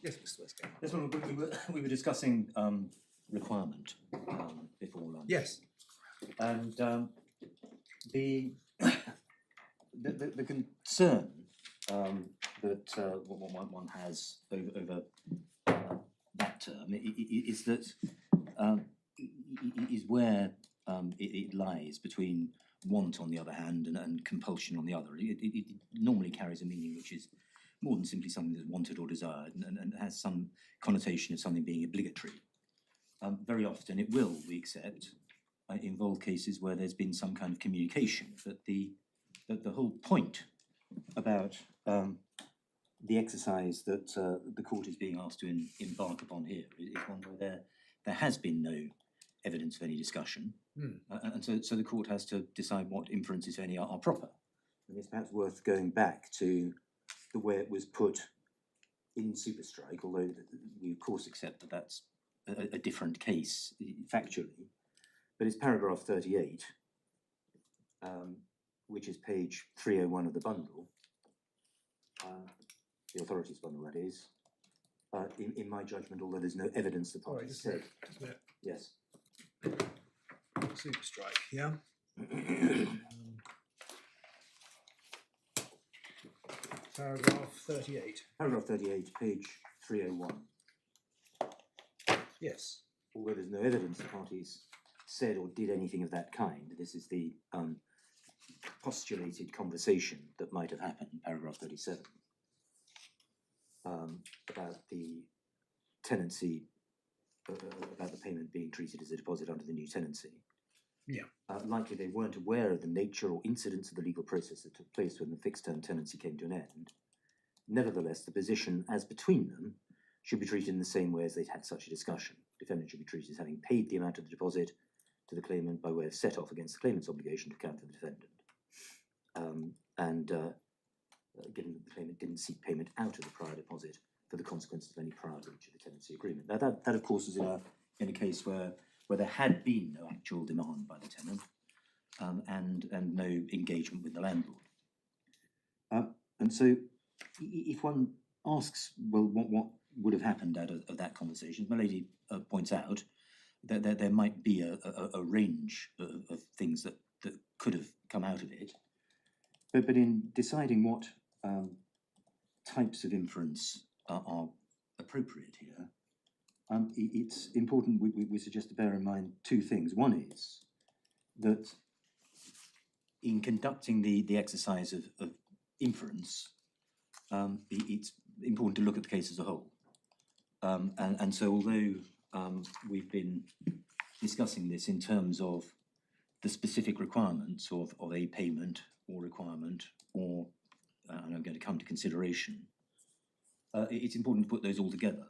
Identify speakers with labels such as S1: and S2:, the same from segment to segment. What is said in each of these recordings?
S1: Yes, Mr. Westgate.
S2: Yes, well, we were discussing requirement before lunch.
S1: Yes.
S2: And the concern that one has over that term is that is where it lies between want on the other hand and compulsion on the other. It normally carries a meaning which is more than simply something that's wanted or desired and has some connotation of something being obligatory. Very often it will, we accept, involve cases where there's been some kind of communication, but the whole point about the exercise that the court is being asked to embark upon here is one where there has been no evidence of any discussion, and so the court has to decide what inferences, if any, are proper. And it's perhaps worth going back to the way it was put in Superstrike, although we of course accept that that's a different case factually, but it's paragraph 38, which is page 301 of the bundle, the authorities bundle that is. In my judgment, although there's no evidence the parties said. Yes.
S1: Superstrike, yeah. Paragraph 38.
S2: Paragraph 38, page 301.
S1: Yes.
S2: Although there's no evidence the parties said or did anything of that kind, this is the postulated conversation that might have happened, paragraph 37, about the tenancy, about the payment being treated as a deposit under the new tenancy.
S1: Yeah.
S2: Likely they weren't aware of the nature or incidents of the legal process that took place when the fixed-term tenancy came to an end. Nevertheless, the position as between them should be treated in the same way as they'd had such a discussion. Defendant should be treated as having paid the amount of the deposit to the claimant by way of set-off against the claimant's obligation to account for the defendant. Given that the claimant didn't seek payment out of the prior deposit for the consequences of any prior breach of the tenancy agreement. Now that of course is in a case where there had been no actual demand by the tenant and no engagement with the landlord. And so if one asks, well, what would have happened out of that conversation, my lady points out that there might be a range of things that could have come out of it. But in deciding what types of inference are appropriate here, it's important we suggest to bear in mind two things. One is that in conducting the exercise of inference, it's important to look at the case as a whole. And so although we've been discussing this in terms of the specific requirements of a payment or requirement or, and I'm going to come to consideration, it's important to put those all together,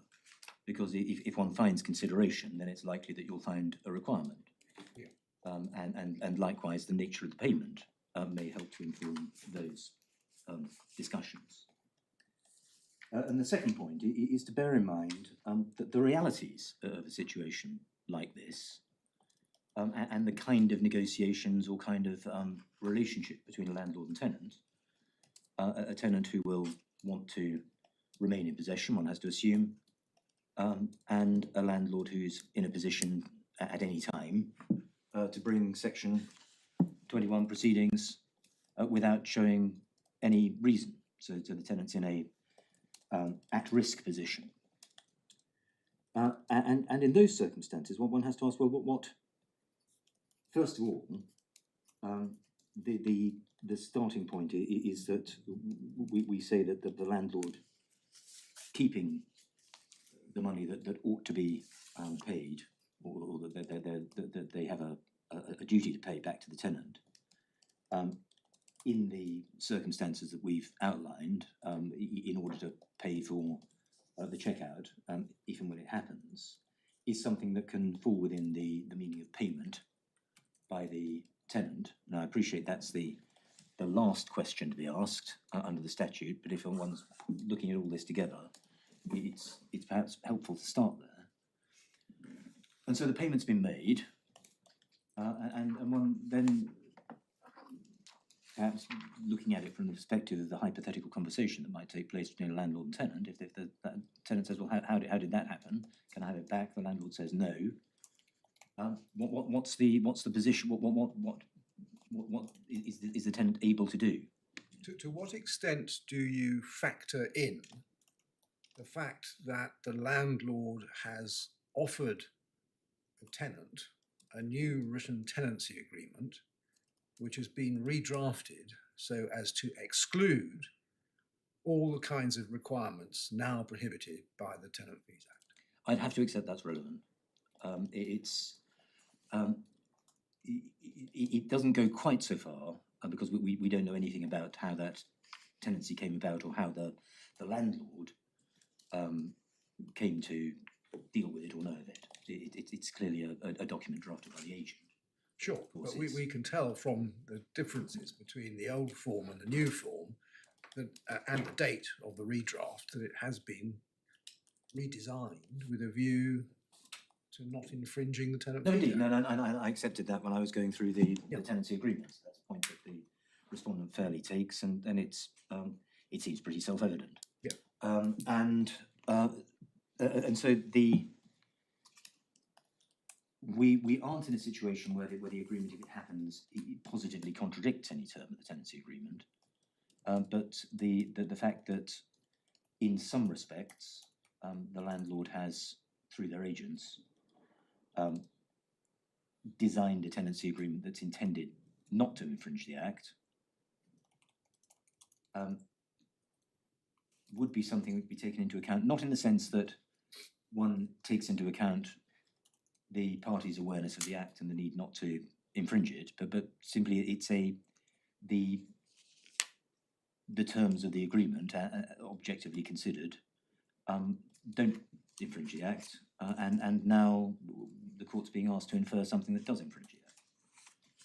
S2: because if one finds consideration, then it's likely that you'll find a requirement.
S1: Yeah.
S2: And likewise, the nature of the payment may help to inform those discussions. And the second point is to bear in mind that the realities of a situation like this and the kind of negotiations or kind of relationship between a landlord and tenant, a tenant who will want to remain in possession, one has to assume, and a landlord who's in a position at any time to bring Section 21 proceedings without showing any reason. So the tenant's in a at-risk position. And in those circumstances, one has to ask, well, what first of all, the starting point is that we say that the landlord keeping the money that ought to be paid, or that they have a duty to pay back to the tenant, in the circumstances that we've outlined, in order to pay for the checkout, if and when it happens, is something that can fall within the meaning of payment by the tenant. Now, I appreciate that's the last question to be asked under the statute, but if one's looking at all this together, it's perhaps helpful to start there. And so the payment's been made, and one then perhaps looking at it from the perspective of the hypothetical conversation that might take place between a landlord and tenant, if the tenant says, well, how did that happen? Can I have it back? The landlord says no. What's the position? What is the tenant able to do?
S1: To what extent do you factor in the fact that the landlord has offered the tenant a new written tenancy agreement which has been redrafted so as to exclude all the kinds of requirements now prohibited by the Tenant Fees Act?
S2: I'd have to accept that's relevant. It doesn't go quite so far because we don't know anything about how that tenancy came about or how the landlord came to deal with it or know of it. It's clearly a document drafted by the agent.
S1: Sure, but we can tell from the differences between the old form and the new form that, and the date of the redraft, that it has been redesigned with a view to not infringing the Tenant
S2: No,
S1: Fees
S2: indeed,
S1: Act.
S2: no, I accepted that when I was going through the tenancy agreements. That's a point that the respondent fairly takes, and it's it seems pretty self-evident.
S1: Yeah.
S2: And so we aren't in a situation where the agreement, if it happens, it positively contradicts any term of the tenancy agreement. But the fact that in some respects the landlord has, through their agents, designed a tenancy agreement that's intended not to infringe the Act, would be something that would be taken into account, not in the sense that one takes into account the party's awareness of the Act and the need not to infringe it, but simply it's the terms of the agreement, objectively considered, don't infringe the Act, and now the court's being asked to infer something that does infringe the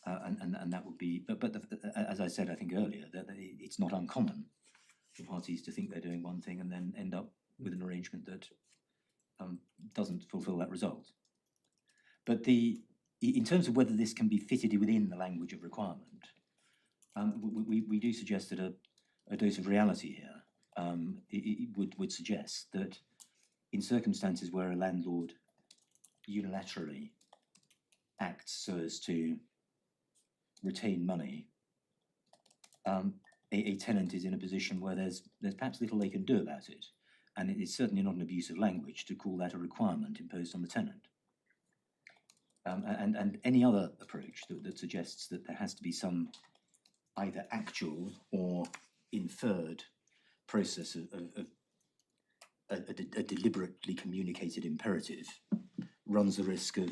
S2: Act, and that would be. But as I said, I think earlier, that it's not uncommon for parties to think they're doing one thing and then end up with an arrangement that doesn't fulfil that result. But in terms of whether this can be fitted within the language of requirement, we do suggest that a dose of reality here it would suggest that in circumstances where a landlord unilaterally acts so as to retain money, a tenant is in a position where there's perhaps little they can do about it, and it is certainly not an abuse of language to call that a requirement imposed on the tenant. And any other approach that suggests that there has to be some either actual or inferred process of a deliberately communicated imperative runs the risk of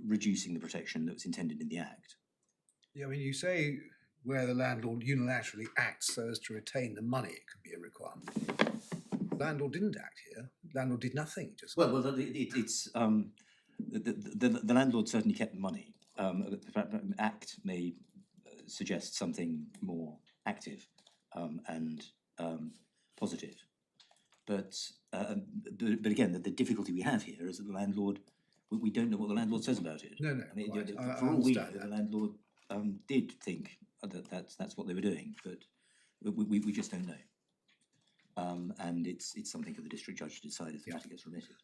S2: reducing the protection that was intended in the Act.
S1: Yeah, I mean, you say where the landlord unilaterally acts so as to retain the money, it could be a requirement. The landlord didn't act here. The landlord did nothing. Just
S2: well, it's the landlord certainly kept the money. The fact that an Act may suggest something more active and positive, but again, the difficulty we have here is that the landlord, we don't know what the landlord says about it.
S1: No,
S2: I mean,
S1: quite.
S2: for all we know,
S1: understand that.
S2: the landlord did think that that's what they were doing, but we just don't know. And it's something for the district judge to decide if the matter gets remitted.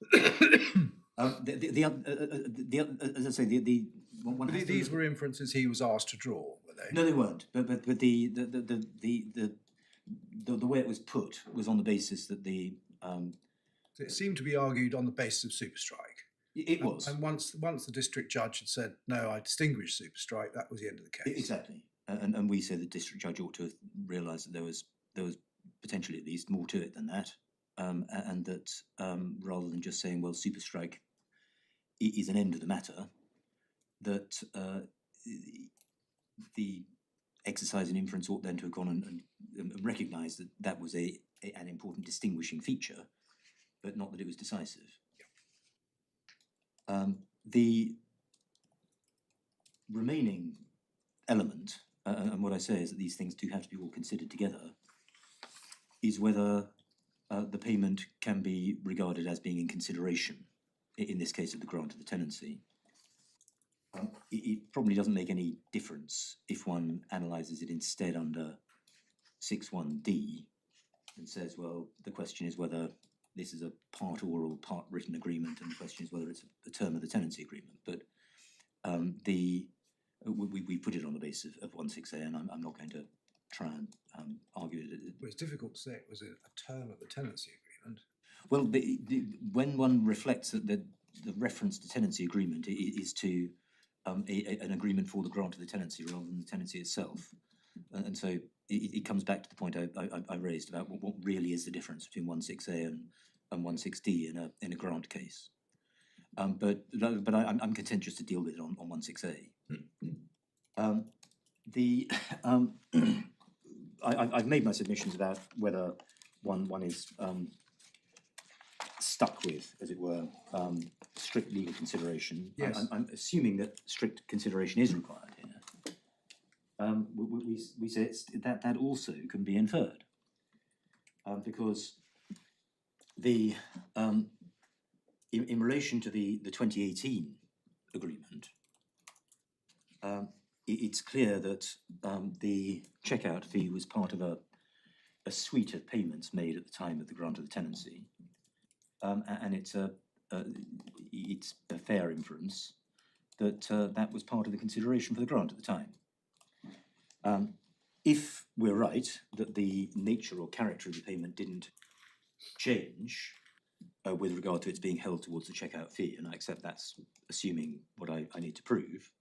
S2: As I say,
S1: These were inferences he was asked to draw, were they?
S2: No, they weren't. But the way it was put was on the basis that
S1: So it seemed to be argued on the basis of superstrike.
S2: It was.
S1: And once the district judge had said, no, I distinguish superstrike, that was the end of the case.
S2: Exactly. And we say the district judge ought to have realised that there was potentially at least more to it than that, and that rather than just saying, well, superstrike is an end of the matter, that the exercise in inference ought then to have gone and recognised that that was an important distinguishing feature, but not that it was decisive. The remaining element, and what I say is that these things do have to be all considered together, is whether the payment can be regarded as being in consideration, in this case of the grant of the tenancy. it probably doesn't make any difference if one analyses it instead under 6.1d and says, well, the question is whether this is a part oral, part written agreement, and the question is whether it's a term of the tenancy agreement. But we put it on the basis of 1.6a, and I'm not going to try and argue it.
S1: Well, it's difficult to say it was a term of the tenancy agreement.
S2: Well, when one reflects that the reference to tenancy agreement is to an agreement for the grant of the tenancy rather than the tenancy itself, and so it comes back to the point I raised about what really is the difference between 1.6a and 1.6d in a grant case. But I'm content just to deal with it on 1.6a. I've made my submissions about whether one is stuck with, as it were, strict legal consideration.
S1: Yes.
S2: I'm assuming that strict consideration is required here. We say that also can be inferred, because the in relation to the 2018 agreement, it's clear that the checkout fee was part of a suite of payments made at the time of the grant of the tenancy, and it's a fair inference that that was part of the consideration for the grant at the time. If we're right that the nature or character of the payment didn't change with regard to its being held towards the checkout fee, and I accept that's assuming what I need to prove,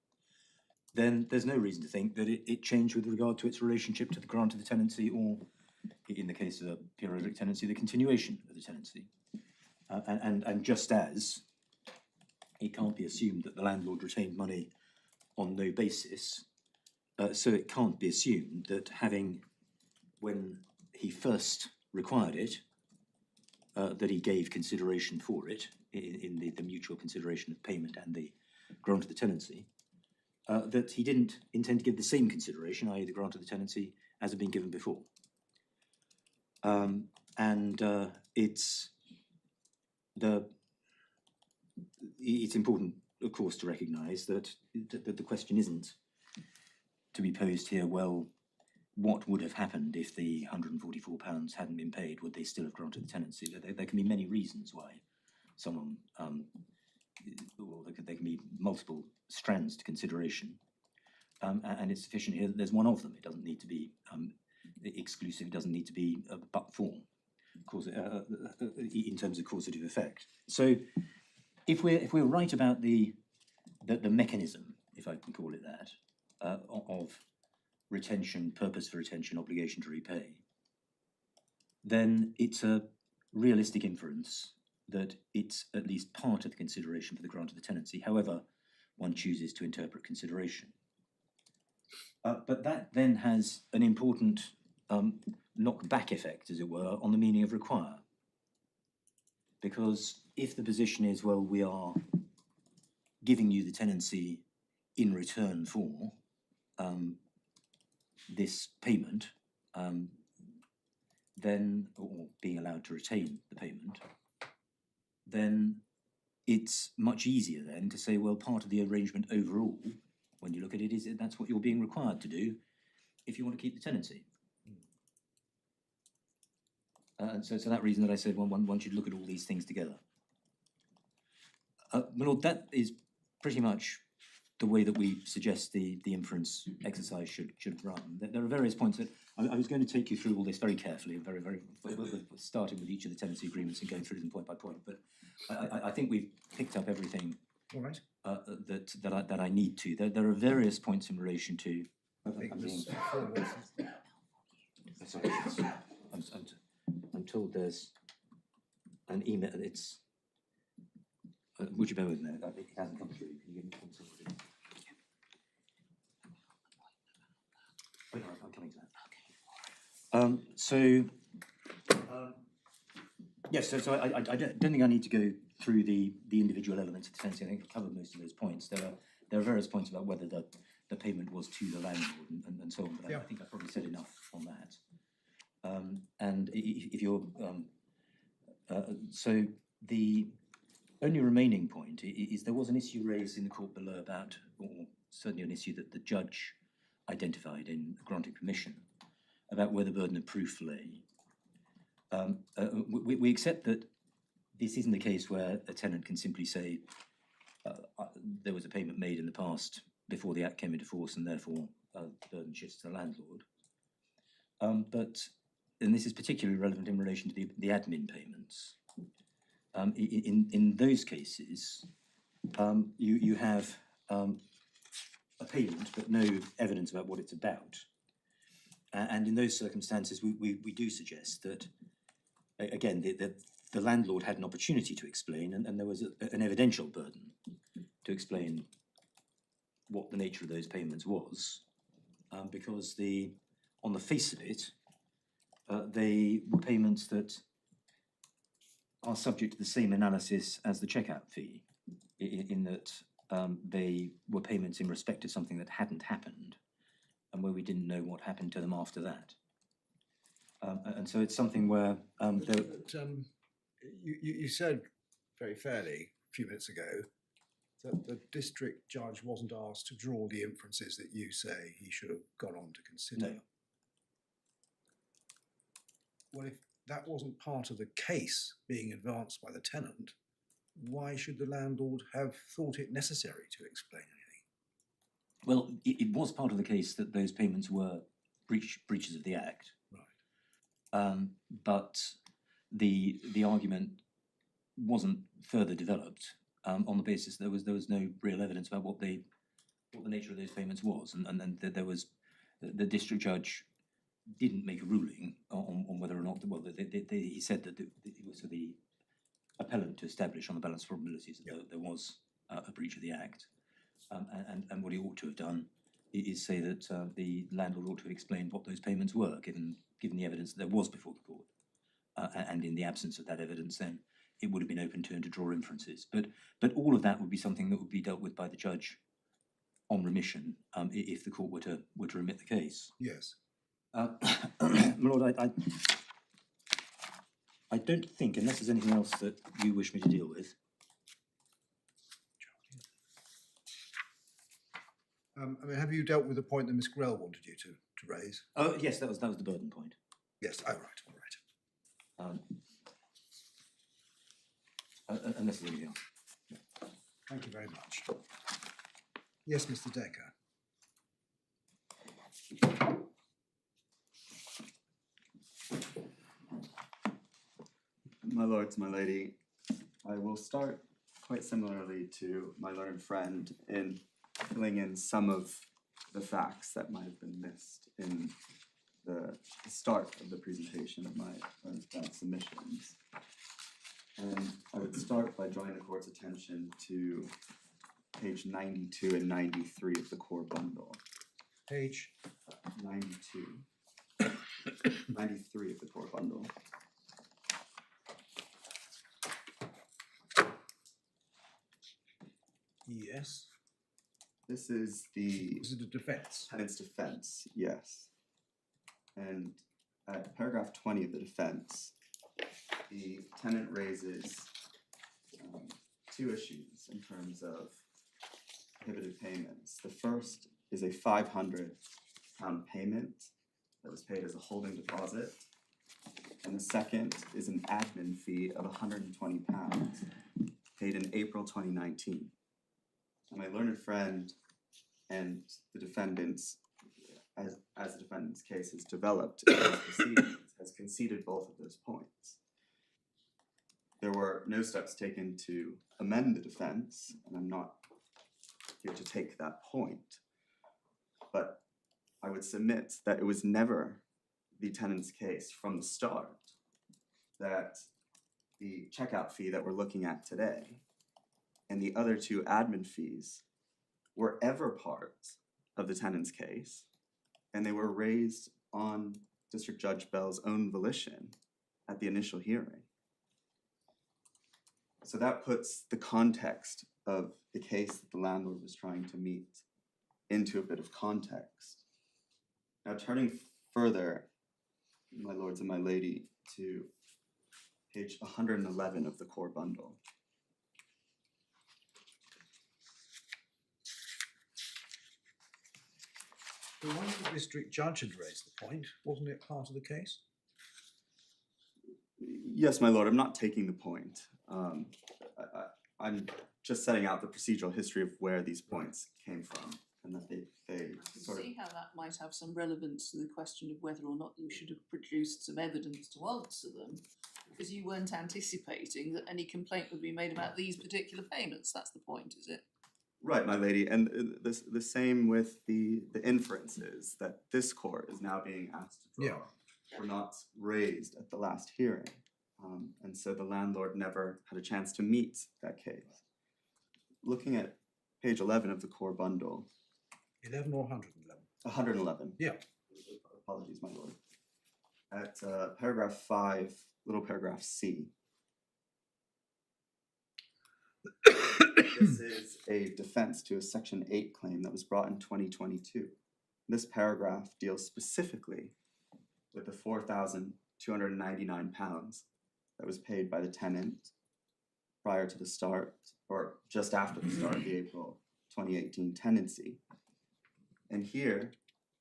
S2: then there's no reason to think that it changed with regard to its relationship to the grant of the tenancy, or in the case of a periodic tenancy, the continuation of the tenancy. And just as it can't be assumed that the landlord retained money on no basis, so it can't be assumed that having, when he first required it, that he gave consideration for it in the mutual consideration of payment and the grant of the tenancy, that he didn't intend to give the same consideration, i.e. the grant of the tenancy, as had been given before. It's important, of course, to recognise that the question isn't to be posed here, well, what would have happened if the £144 hadn't been paid? Would they still have granted the tenancy? There can be many reasons why someone, or there can be multiple strands to consideration, and it's sufficient here that there's one of them. It doesn't need to be exclusive. It doesn't need to be but for, in terms of causative effect. So, if we're right about the mechanism, if I can call it that, of retention, purpose for retention, obligation to repay, then it's a realistic inference that it's at least part of the consideration for the grant of the tenancy, however one chooses to interpret consideration. But that then has an important knock-back effect, as it were, on the meaning of require. Because if the position is, well, we are giving you the tenancy in return for this payment, then, or being allowed to retain the payment, then it's much easier then to say, well, part of the arrangement overall, when you look at it, is that's what you're being required to do if you want to keep the tenancy. And so that reason that I said one should look at all these things together. My Lord, that is pretty much the way that we suggest the inference exercise should run. There are various points that I was going to take you through all this very carefully, very starting with each of the tenancy agreements and going through them point by point. But I think we've picked up everything. All right. That I need to. There are various points in relation to. I'm told there's an email. It's. Would you bear with me? It hasn't come through. Can you give me one second? Oh, no, I'm coming to that. Yes. So I don't think I need to go through the individual elements of the tenancy. I think I've covered most of those points. There are various points about whether the payment was to the landlord and so on. But I think I've probably said enough on that. And if you're so the only remaining point is there was an issue raised in the court below about, or certainly an issue that the judge identified in granting permission, about where the burden of proof lay. We accept that this isn't a case where a tenant can simply say there was a payment made in the past before the Act came into force and therefore the burden shifts to the landlord. And this is particularly relevant in relation to the admin payments. In those cases, you have a payment but no evidence about what it's about. And in those circumstances, we do suggest that, again, the landlord had an opportunity to explain, and there was an evidential burden to explain what the nature of those payments was, because on the face of it, they were payments that are subject to the same analysis as the checkout fee, in that they were payments in respect of something that hadn't happened, and where we didn't know what happened to them after that. And so it's something where
S1: you said very fairly a few minutes ago that the district judge wasn't asked to draw the inferences that you say he should have gone on to consider.
S2: No.
S1: Well, if that wasn't part of the case being advanced by the tenant, why should the landlord have thought it necessary to explain anything?
S2: Well, it was part of the case that those payments were breaches of the Act.
S1: Right.
S2: But the argument wasn't further developed on the basis there was no real evidence about what the nature of those payments was, and then there was the district judge didn't make a ruling on whether or not he said that it was for the appellant to establish on the balance of probabilities that there was a breach of the Act, and what he ought to have done is say that the landlord ought to have explained what those payments were, given the evidence that there was before the court, and in the absence of that evidence, then it would have been open to him to draw inferences. But all of that would be something that would be dealt with by the judge on remission, if the court were to remit the case.
S1: Yes.
S2: My Lord, I don't think, unless there's anything else that you wish me to deal with.
S1: I mean, have you dealt with the point that Miss Grell wanted you to raise?
S2: Oh yes, that was the burden point.
S1: Yes. Oh, right. All right.
S2: Unless there's anything else.
S1: Thank you very much. Yes, Mr. Decker.
S3: My lords, my lady, I will start quite similarly to my learned friend in filling in some of the facts that might have been missed in the start of the presentation of my learned friend's submissions. And I would start by drawing the court's attention to page 92 and 93 of the core bundle.
S1: Page
S3: 92, 93 of the core bundle.
S1: Yes.
S3: This is the
S1: Is it a defence?
S3: tenant's defense, yes. And at paragraph 20 of the defense, the tenant raises two issues in terms of prohibited payments. The first is a £500 payment that was paid as a holding deposit, and the second is an admin fee of £120 paid in April 2019. And my learned friend and the defendants, as the defendant's case has developed in those proceedings, has conceded both of those points. There were no steps taken to amend the defense, and I'm not here to take that point, but I would submit that it was never the tenant's case from the start that the checkout fee that we're looking at today and the other two admin fees were ever part of the tenant's case, and they were raised on District Judge Bell's own volition at the initial hearing. So that puts the context of the case that the landlord was trying to meet into a bit of context. Now, turning further, my lords and my lady, to page 111 of the core bundle.
S1: But once the district judge had raised the point, wasn't it part of the case?
S3: Yes, my lord, I'm not taking the point. I'm just setting out the procedural history of where these points came from, and that they
S4: I can
S3: sort of.
S4: see how that might have some relevance to the question of whether or not you should have produced some evidence to answer them, because you weren't anticipating that any complaint would be made about these particular payments. That's the point, is it?
S3: Right, my lady, and the same with the inferences that this court is now being asked to draw were not raised at the last hearing, and so the landlord never had a chance to meet that case. Looking at page 11 of the core bundle.
S1: 11 or 111?
S3: 111.
S1: Yeah.
S3: Apologies, my lord. At paragraph 5, little paragraph C. This is a defense to a Section 8 claim that was brought in 2022. This paragraph deals specifically with the £4,299 that was paid by the tenant prior to the start, or just after the start of the April 2018 tenancy. And here,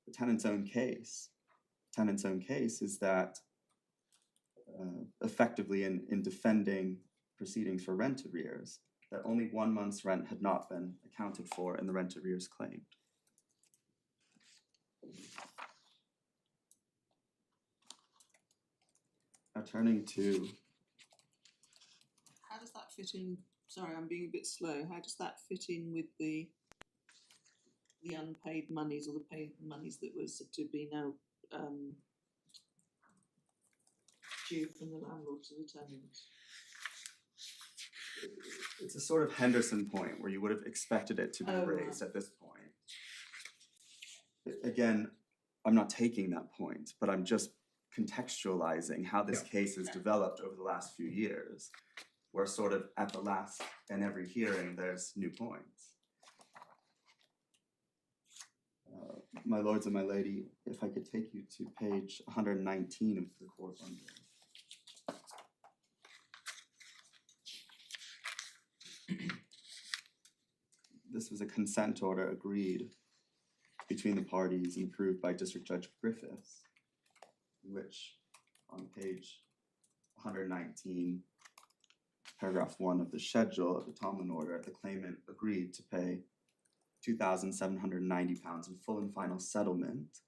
S3: the tenant's own case is that effectively in defending proceedings for rent arrears, that only 1 month's rent had not been accounted for in the rent arrears claimed. Now turning to...
S4: How does that fit in? Sorry, I'm being a bit slow. How does that fit in with the unpaid monies or the paid monies that was to be now due from the landlord to the tenants?
S3: It's a sort of Henderson point where you would have expected it to be
S4: Oh,
S3: raised
S4: right.
S3: at this point. Again, I'm not taking that point, but I'm just contextualizing how this case has developed over the last few years, where sort of at the last and every hearing there's new points. My lords and my lady, if I could take you to page 119 of the core bundle. This was a consent order agreed between the parties and approved by District Judge Griffiths, which on page 119, paragraph 1 of the schedule of the Tomlin order, the claimant agreed to pay £2,790 in full and final settlement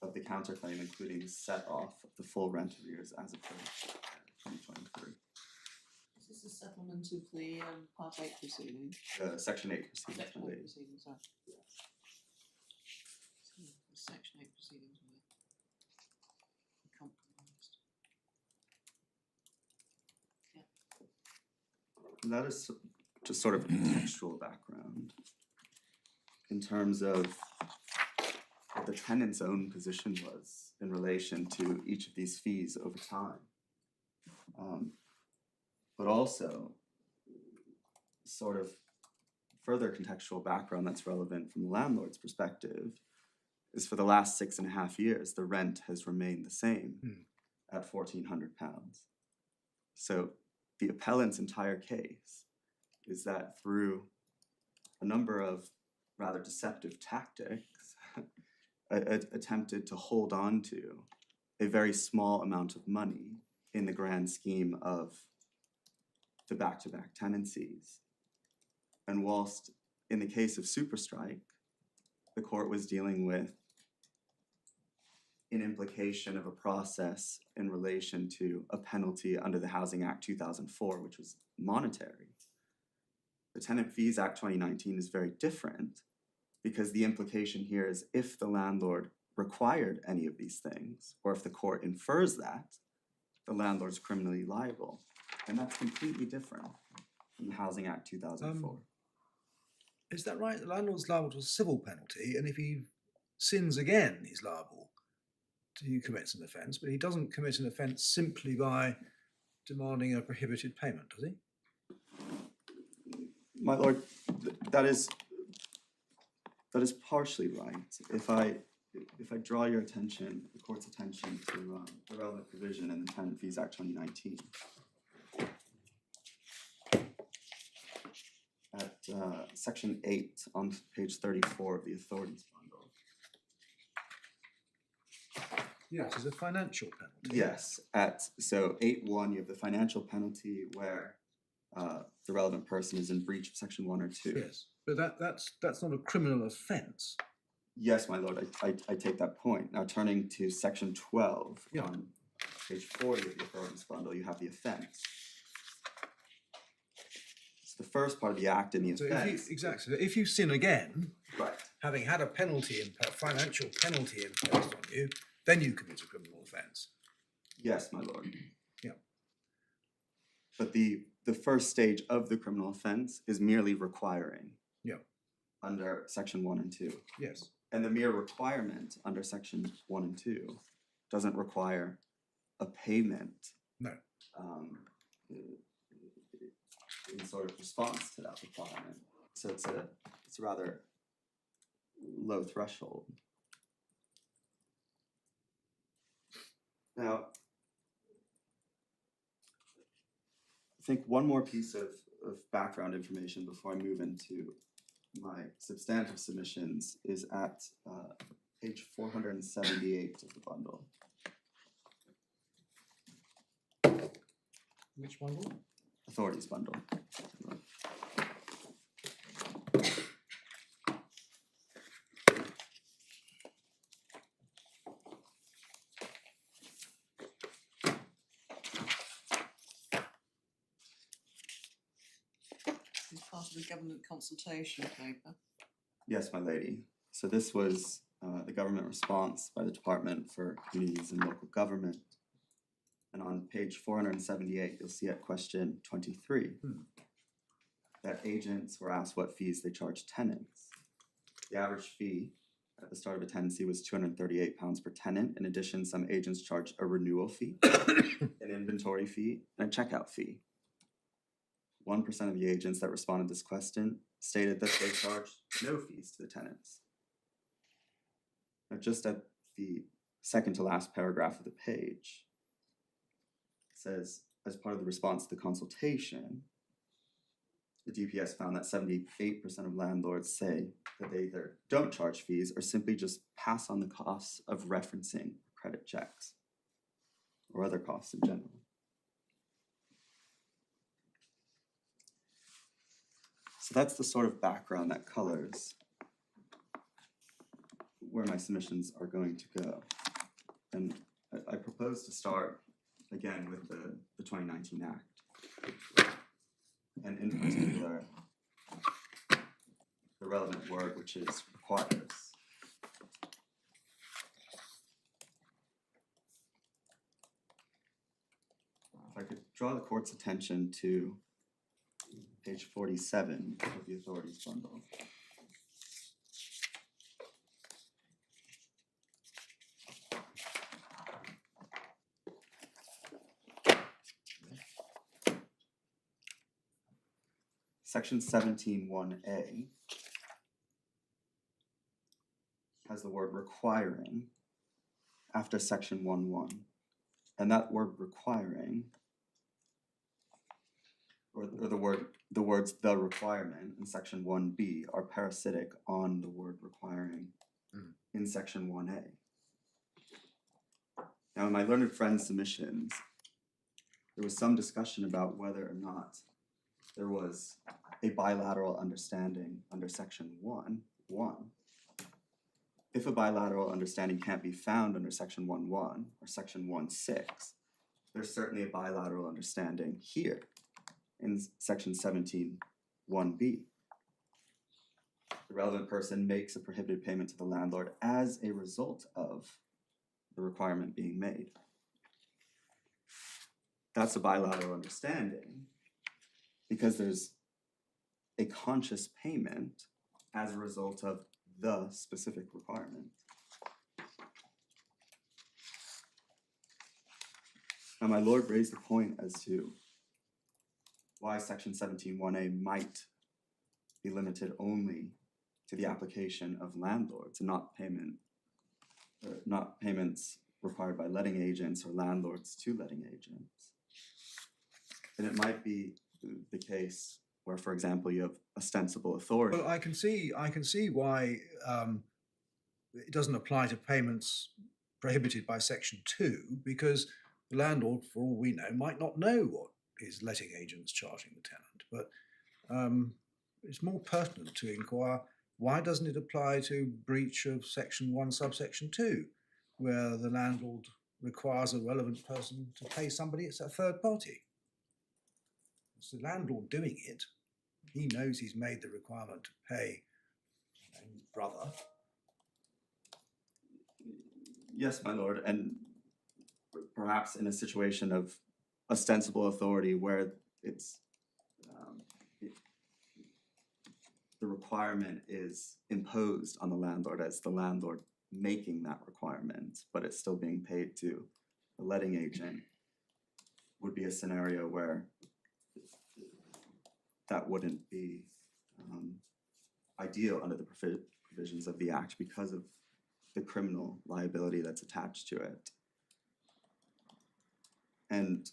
S3: of the counterclaim, including set off of the full rent arrears as of 2023.
S4: Is this a settlement of the Part 8 proceeding?
S3: Section 8 proceedings,
S4: Section
S3: my
S4: 8
S3: lady.
S4: proceedings, sorry. The Section 8 proceedings were compromised.
S3: And that is just sort of a contextual background in terms of what the tenant's own position was in relation to each of these fees over time. But also sort of further contextual background that's relevant from the landlord's perspective is for the last 6.5 years, the rent has remained the same at £1,400. So the appellant's entire case is that through a number of rather deceptive tactics, attempted to hold on to a very small amount of money in the grand scheme of the back-to-back tenancies. And whilst in the case of Superstrike, the court was dealing with an implication of a process in relation to a penalty under the Housing Act 2004, which was monetary. The Tenant Fees Act 2019 is very different because the implication here is if the landlord required any of these things, or if the court infers that, the landlord's criminally liable. And that's completely different from the Housing Act 2004.
S1: Is that right? The landlord's liable to a civil penalty, and if he sins again, he's liable to commit an offence, but he doesn't commit an offence simply by demanding a prohibited payment, does he?
S3: My lord, that is partially right. If I draw your attention, the court's attention to the relevant provision in the Tenant Fees Act 2019. At section 8 on page 34 of the authorities bundle,
S1: Yes, it's a financial penalty.
S3: Yes, so 8.1, you have the financial penalty where the relevant person is in breach of section 1 or 2.
S1: Yes, but that's not a criminal offence.
S3: Yes, my lord, I take that point. Now turning to section 12
S1: Yeah.
S3: on page 40 of the authorities bundle, you have the offence. It's the first part of the act in the
S1: So
S3: offence.
S1: exactly, so if you sin again,
S3: Right.
S1: having had a financial penalty imposed on you, then you commit a criminal offence.
S3: Yes, my lord.
S1: Yeah.
S3: But the first stage of the criminal offence is merely requiring.
S1: Yeah.
S3: Under section 1 and 2.
S1: Yes.
S3: And the mere requirement under section 1 and 2 doesn't require a payment.
S1: No.
S3: In sort of response to that requirement. So it's a rather low threshold. Now, I think one more piece of background information before I move into my substantive submissions is at page 478 of the bundle.
S1: Which bundle?
S3: Authorities bundle.
S4: It's part of the government consultation paper.
S3: Yes, my lady. So this was the government response by the Department for Communities and Local Government. And on page 478, you'll see at question 23 that agents were asked what fees they charge tenants. The average fee at the start of a tenancy was £238 per tenant. In addition, some agents charge a renewal fee, an inventory fee, and a checkout fee. 1% of the agents that responded to this question stated that they charged no fees to the tenants. Now, just at the second to last paragraph of the page, it says, as part of the response to the consultation, the DPS found that 78% of landlords say that they either don't charge fees or simply just pass on the costs of referencing credit checks or other costs in general. So that's the sort of background that colors where my submissions are going to go. And I propose to start again with the 2019 Act. And in particular, the relevant word, which is requires. If I could draw the court's attention to page 47 of the authorities bundle. Section 17(1)(a) has the word requiring after section 1(1). And that word requiring, or the words the requirement in section 1(b) are parasitic on the word requiring in section 1(a). Now, in my learned friend's submissions, there was some discussion about whether or not there was a bilateral understanding under section 1(1). If a bilateral understanding can't be found under section 1(1) or section 1(6), there's certainly a bilateral understanding here in section 17(1)(b). The relevant person makes a prohibited payment to the landlord as a result of the requirement being made. That's a bilateral understanding because there's a conscious payment as a result of the specific requirement. Now, my lord raised the point as to why section 17(1)(a) might be limited only to the application of landlords and not payments required by letting agents or landlords to letting agents. And it might be the case where, for example, you have ostensible authority.
S1: Well, I can see why it doesn't apply to payments prohibited by section 2 because the landlord, for all we know, might not know what his letting agent's charging the tenant. But it's more pertinent to inquire, why doesn't it apply to breach of section 1 subsection 2, where the landlord requires a relevant person to pay somebody? It's a third party. It's the landlord doing it. He knows he's made the requirement to pay his brother.
S3: Yes, my lord, and perhaps in a situation of ostensible authority where it's the requirement is imposed on the landlord as the landlord making that requirement, but it's still being paid to the letting agent, would be a scenario where that wouldn't be ideal under the provisions of the Act because of the criminal liability that's attached to it. And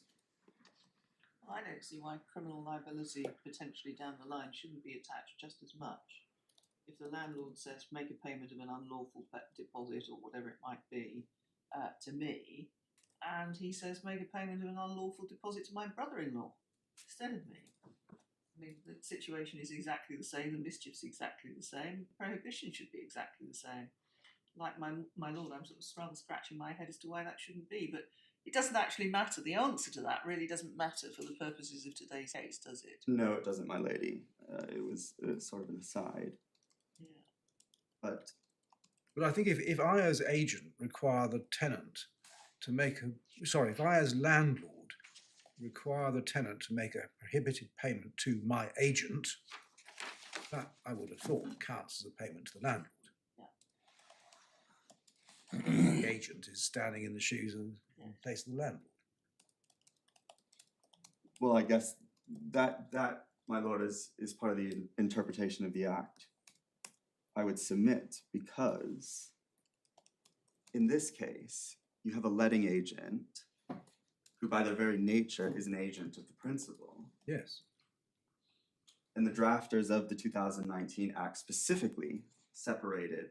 S4: I don't see why criminal liability potentially down the line shouldn't be attached just as much. If the landlord says make a payment of an unlawful deposit or whatever it might be to me, and he says make a payment of an unlawful deposit to my brother-in-law instead of me. I mean, the situation is exactly the same, the mischief's exactly the same, the prohibition should be exactly the same. Like my lord, I'm sort of rather scratching my head as to why that shouldn't be, but it doesn't actually matter. The answer to that really doesn't matter for the purposes of today's case, does it?
S3: no, it doesn't, my lady. It was sort of an aside.
S4: Yeah.
S3: But
S1: I think if I as agent require the tenant to make if I as landlord require the tenant to make a prohibited payment to my agent, that I would have thought counts as a payment to the landlord. The agent is standing in the shoes and place of the landlord.
S3: well, I guess that my lord is part of the interpretation of the Act. I would submit, because in this case you have a letting agent who by their very nature is an agent of the principal.
S1: Yes.
S3: And the drafters of the 2019 Act specifically separated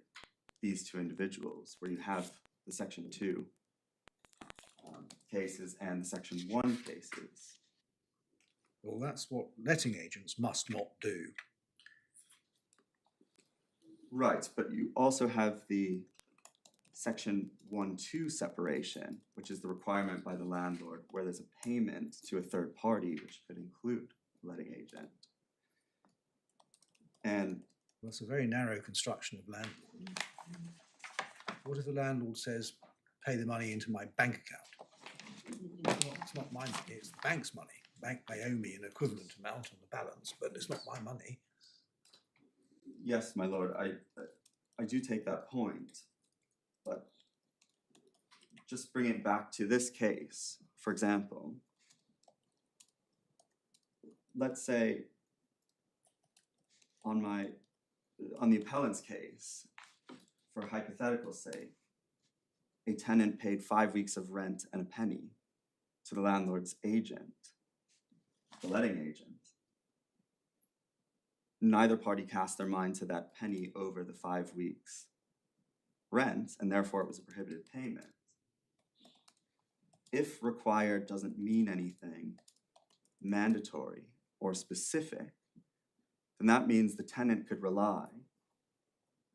S3: these two individuals, where you have the section 2 cases and the section 1 cases.
S1: Well, that's what letting agents must not do.
S3: Right, but you also have the section 1-2 separation, which is the requirement by the landlord where there's a payment to a third party, which could include a letting agent. And
S1: Well, it's a very narrow construction of landlord. What if the landlord says, pay the money into my bank account? Well, it's not my money, it's the bank's money. The bank may owe me an equivalent amount on the balance, but it's not my money.
S3: yes, my lord, I do take that point, but just bring it back to this case. For example, let's say on the appellant's case, for hypothetical's sake, a tenant paid 5 weeks of rent and a penny to the landlord's agent, the letting agent. Neither party cast their mind to that penny over the 5 weeks rent, and therefore it was a prohibited payment. If required doesn't mean anything mandatory or specific, then that means the tenant could rely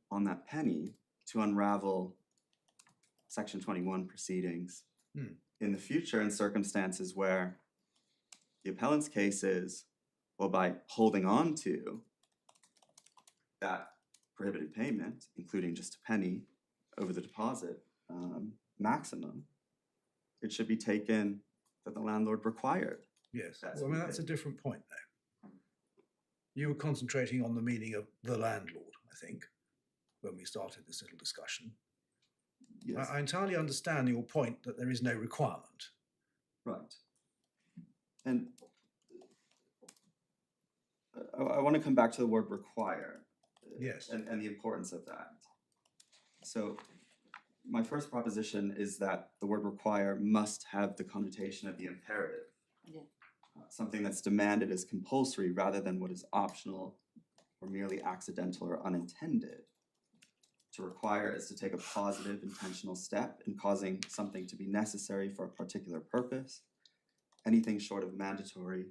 S3: on that penny to unravel Section 21 proceedings in the future in circumstances where the appellant's case is, well, by holding on to that prohibited payment, including just a penny over the deposit maximum, it should be taken that the landlord required.
S1: Yes,
S3: That's
S1: well, I mean,
S3: what
S1: that's a
S3: it-
S1: different point though. You were concentrating on the meaning of the landlord, I think, when we started this little discussion.
S3: Yes,
S1: I entirely understand your point that there is no requirement.
S3: right. And I want to come back to the word require.
S1: Yes.
S3: And the importance of that. So my first proposition is that the word require must have the connotation of the imperative.
S4: Yeah.
S3: Something that's demanded as compulsory rather than what is optional or merely accidental or unintended. To require is to take a positive intentional step in causing something to be necessary for a particular purpose. Anything short of mandatory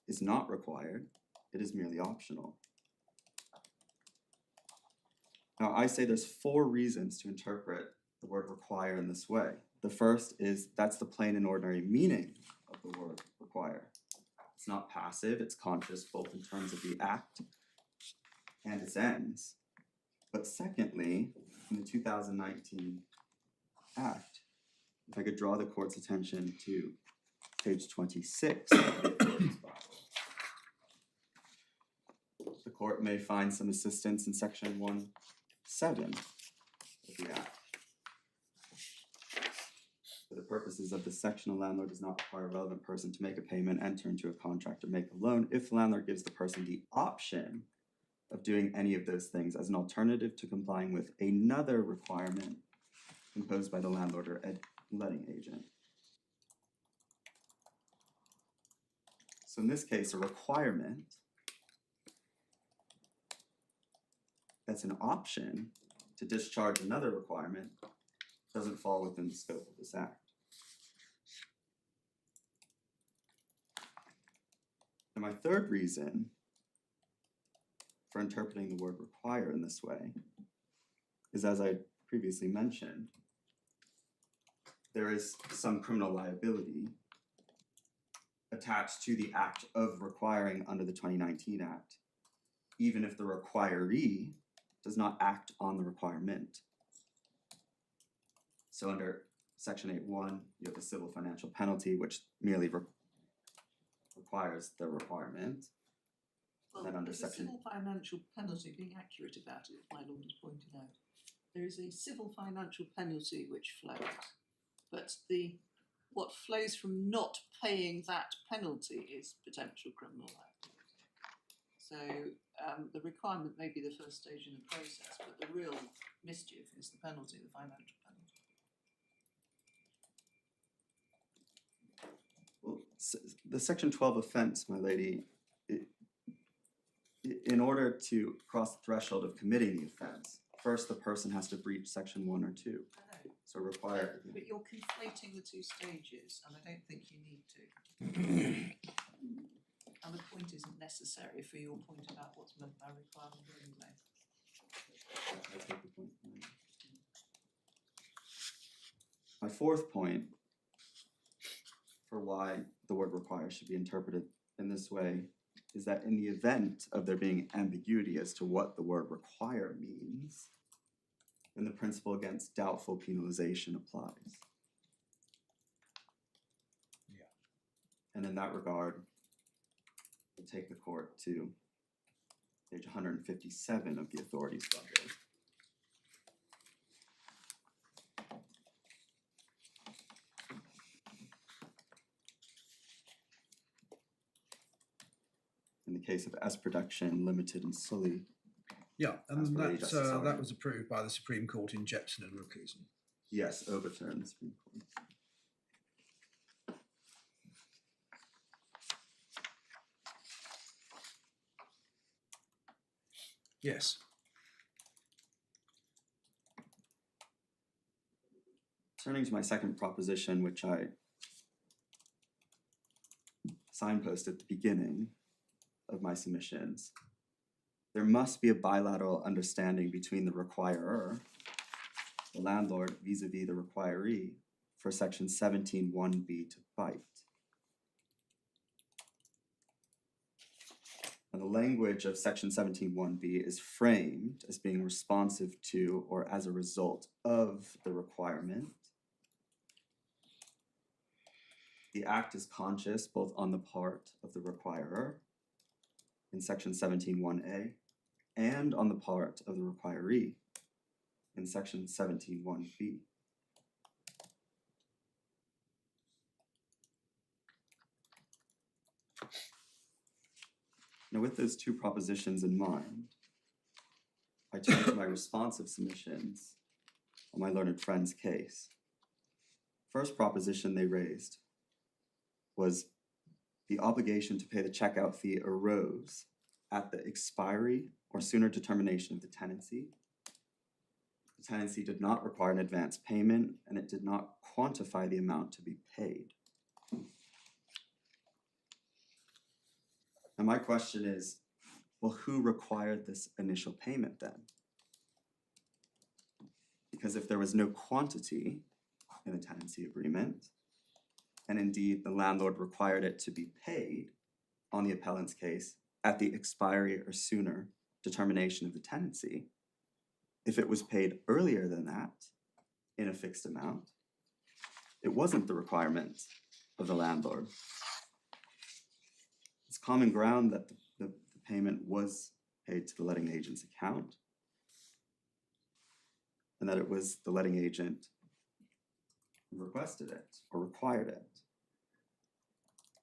S3: is not required, it is merely optional. Now, I say there's 4 reasons to interpret the word require in this way. The first is that's the plain and ordinary meaning of the word require. It's not passive, it's conscious, both in terms of the act and its ends. But secondly, in the 2019 Act, if I could draw the court's attention to page 26 of the Authorities Bible, the court may find some assistance in section 1(7) of the Act. For the purposes of this section, a landlord does not require a relevant person to make a payment, enter into a contract, or make a loan if the landlord gives the person the option of doing any of those things as an alternative to complying with another requirement imposed by the landlord or letting agent. So in this case, a requirement that's an option to discharge another requirement doesn't fall within the scope of this act. And my third reason for interpreting the word require in this way is, as I previously mentioned, there is some criminal liability attached to the act of requiring under the 2019 Act, even if the requiree does not act on the requirement. So under section 8(1), you have the civil financial penalty, which merely requires the requirement.
S4: Well,
S3: then under
S4: there's
S3: section-
S4: a civil financial penalty, being accurate about it, as my lord has pointed out. There is a civil financial penalty which flows, but what flows from not paying that penalty is potential criminal liability. So the requirement may be the first stage in the process, but the real mischief is the penalty, the financial penalty.
S3: Well, the section 12 offense, my lady, in order to cross the threshold of committing the offense, first the person has to breach section 1 or 2.
S4: I know,
S3: So require.
S4: but you're conflating the two stages, and I don't think you need to. And the point isn't necessary for your point about what's meant by requirement anyway.
S3: I take the point. My fourth point for why the word require should be interpreted in this way is that in the event of there being ambiguity as to what the word require means, then the principle against doubtful penalization applies.
S1: Yeah.
S3: And in that regard, we'll take the court to page 157 of the Authorities Bible. In the case of S Production Limited and Sully.
S1: Yeah, and
S3: That's really
S1: that,
S3: Justice
S1: that
S3: Owen.
S1: was approved by the Supreme Court in Jepson and Lewison.
S3: Yes, overturned the Supreme Court.
S1: Yes.
S3: Turning to my second proposition, which I signposted at the beginning of my submissions, there must be a bilateral understanding between the requirer, the landlord, vis-a-vis the requiree, for section 17(1)(b) to bite. And the language of section 17(1)(b) is framed as being responsive to or as a result of the requirement. The act is conscious both on the part of the requirer in section 17(1)(a) and on the part of the requiree in section 17(1)(b). Now, with those two propositions in mind, I turn to my responsive submissions on my learned friend's case. First proposition they raised was the obligation to pay the checkout fee arose at the expiry or sooner determination of the tenancy, The tenancy did not require an advance payment, and it did not quantify the amount to be paid. And my question is, well, who required this initial payment then? Because if there was no quantity in the tenancy agreement, and indeed the landlord required it to be paid on the appellant's case at the expiry or sooner determination of the tenancy, if it was paid earlier than that in a fixed amount, it wasn't the requirement of the landlord. It's common ground that the payment was paid to the letting agent's account, and that it was the letting agent who requested it or required it.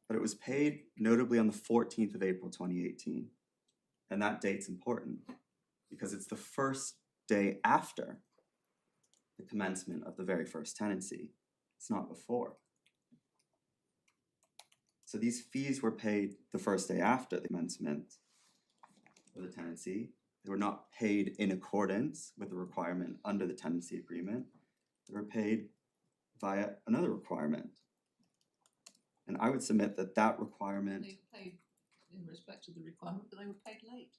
S3: But it was paid notably on the 14th of April 2018, and that date's important because it's the first day after the commencement of the very first tenancy. It's not before. So these fees were paid the first day after the commencement of the tenancy. They were not paid in accordance with the requirement under the tenancy agreement. They were paid via another requirement. And I would submit that that requirement...
S4: They were paid in respect to the requirement, but they were paid late.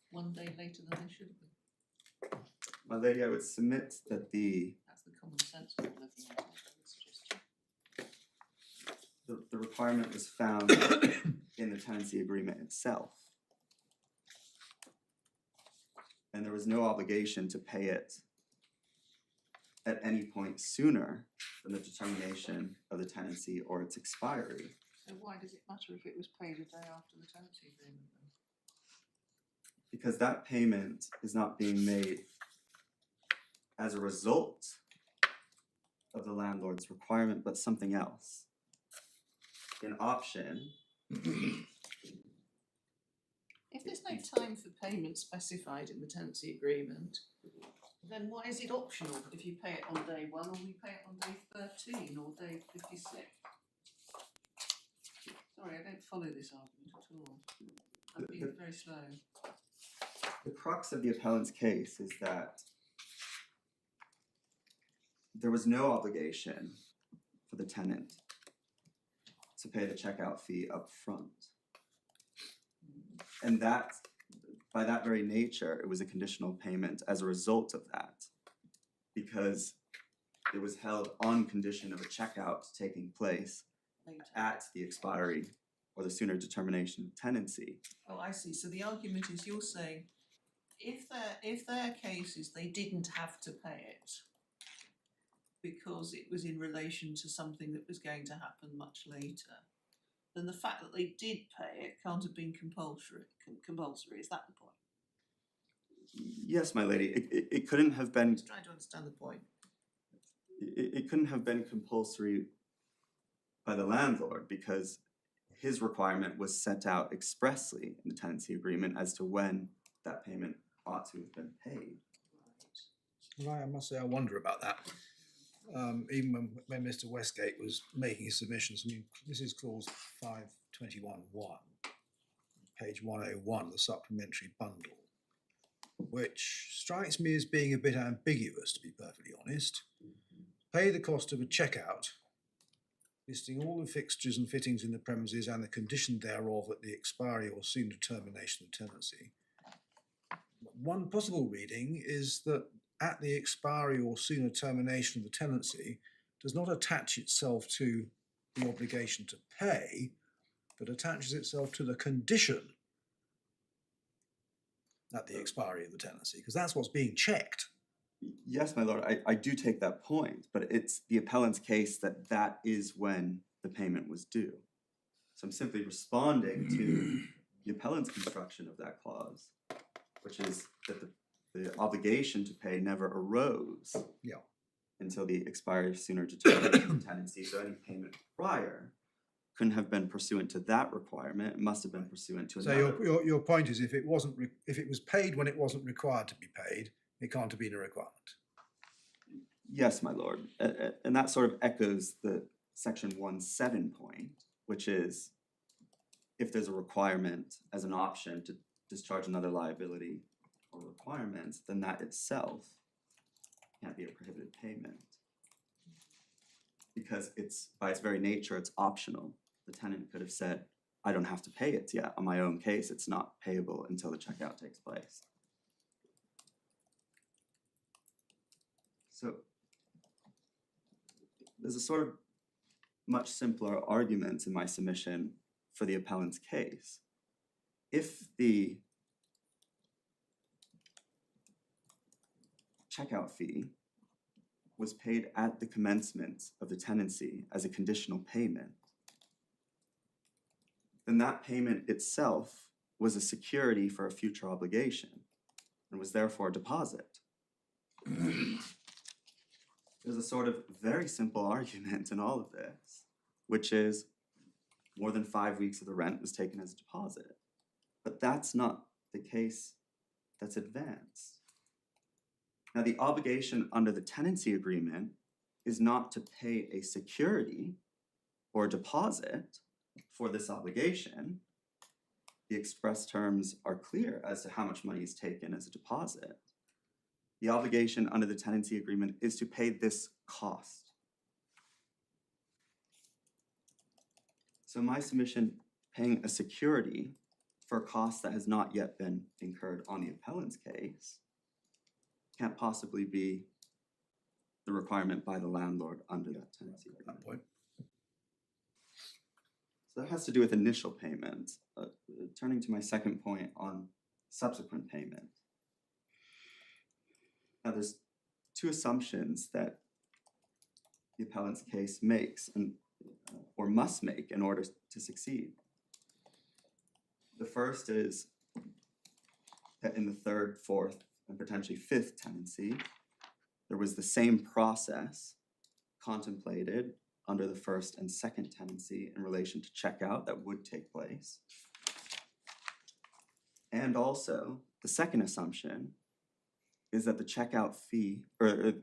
S4: 1 day later than they should have been.
S3: My lady, I would submit that
S4: That's the common sense of looking at it, I would suggest.
S3: the requirement was found in the tenancy agreement itself. And there was no obligation to pay it at any point sooner than the determination of the tenancy or its expiry.
S4: So why does it matter if it was paid a day after the tenancy agreement then?
S3: Because that payment is not being made as a result of the landlord's requirement, but something else. An option.
S4: If there's no time for payment specified in the tenancy agreement, then why is it optional if you pay it on day 1 or we pay it on day 13 or day 56? Sorry, I don't follow this argument at all. I'm being very slow.
S3: The crux of the appellant's case is that there was no obligation for the tenant to pay the checkout fee up front. And that, by that very nature, it was a conditional payment as a result of that, because it was held on condition of a checkout taking place
S4: Later.
S3: at the expiry or the sooner determination of tenancy.
S4: Oh, I see. So the argument is you're saying if their case is they didn't have to pay it because it was in relation to something that was going to happen much later, then the fact that they did pay it can't have been compulsory. Is that the point?
S3: Yes, my lady, it couldn't have been.
S4: I'm just trying to understand the point.
S3: It couldn't have been compulsory by the landlord because his requirement was set out expressly in the tenancy agreement as to when that payment ought to have been paid.
S1: Right, I must say I wonder about that. Even when Mr. Westgate was making his submissions, I mean, this is clause 521.1, page 101, the supplementary bundle, which strikes me as being a bit ambiguous, to be perfectly honest. Pay the cost of a checkout, listing all the fixtures and fittings in the premises and the condition thereof at the expiry or sooner termination of tenancy. One possible reading is that at the expiry or sooner termination of the tenancy does not attach itself to the obligation to pay, but attaches itself to the condition at the expiry of the tenancy, because that's what's being checked.
S3: Yes, my lord, I do take that point, but it's the appellant's case that that is when the payment was due. So I'm simply responding to the appellant's construction of that clause, which is that the obligation to pay never arose until the expiry sooner determination of tenancy. So any payment prior couldn't have been pursuant to that requirement. It must have been pursuant to another.
S1: So your point is, if it was paid when it wasn't required to be paid, it can't have been a requirement.
S3: Yes, my lord, and that sort of echoes the section 1.7 point, which is if there's a requirement as an option to discharge another liability or requirements, then that itself can't be a prohibited payment. Because it's, by its very nature, it's optional. The tenant could have said, I don't have to pay it yet. On my own case, it's not payable until the checkout takes place. So there's a sort of much simpler argument in my submission for the appellant's case. If the checkout fee was paid at the commencement of the tenancy as a conditional payment, then that payment itself was a security for a future obligation and was therefore a deposit. There's a sort of very simple argument in all of this, which is more than 5 weeks of the rent was taken as a deposit. But that's not the case that's advanced. Now, the obligation under the tenancy agreement is not to pay a security or a deposit for this obligation. The express terms are clear as to how much money is taken as a deposit. The obligation under the tenancy agreement is to pay this cost. So my submission, paying a security for a cost that has not yet been incurred on the appellant's case, can't possibly be the requirement by the landlord under that tenancy agreement.
S1: Point.
S3: So that has to do with initial payment. Turning to my second point on subsequent payment. Now there's two assumptions that the appellant's case makes and or must make in order to succeed. The first is that in the third, fourth, and potentially fifth tenancy, there was the same process contemplated under the first and second tenancy in relation to checkout that would take place. And also, the second assumption is that the checkout fee, or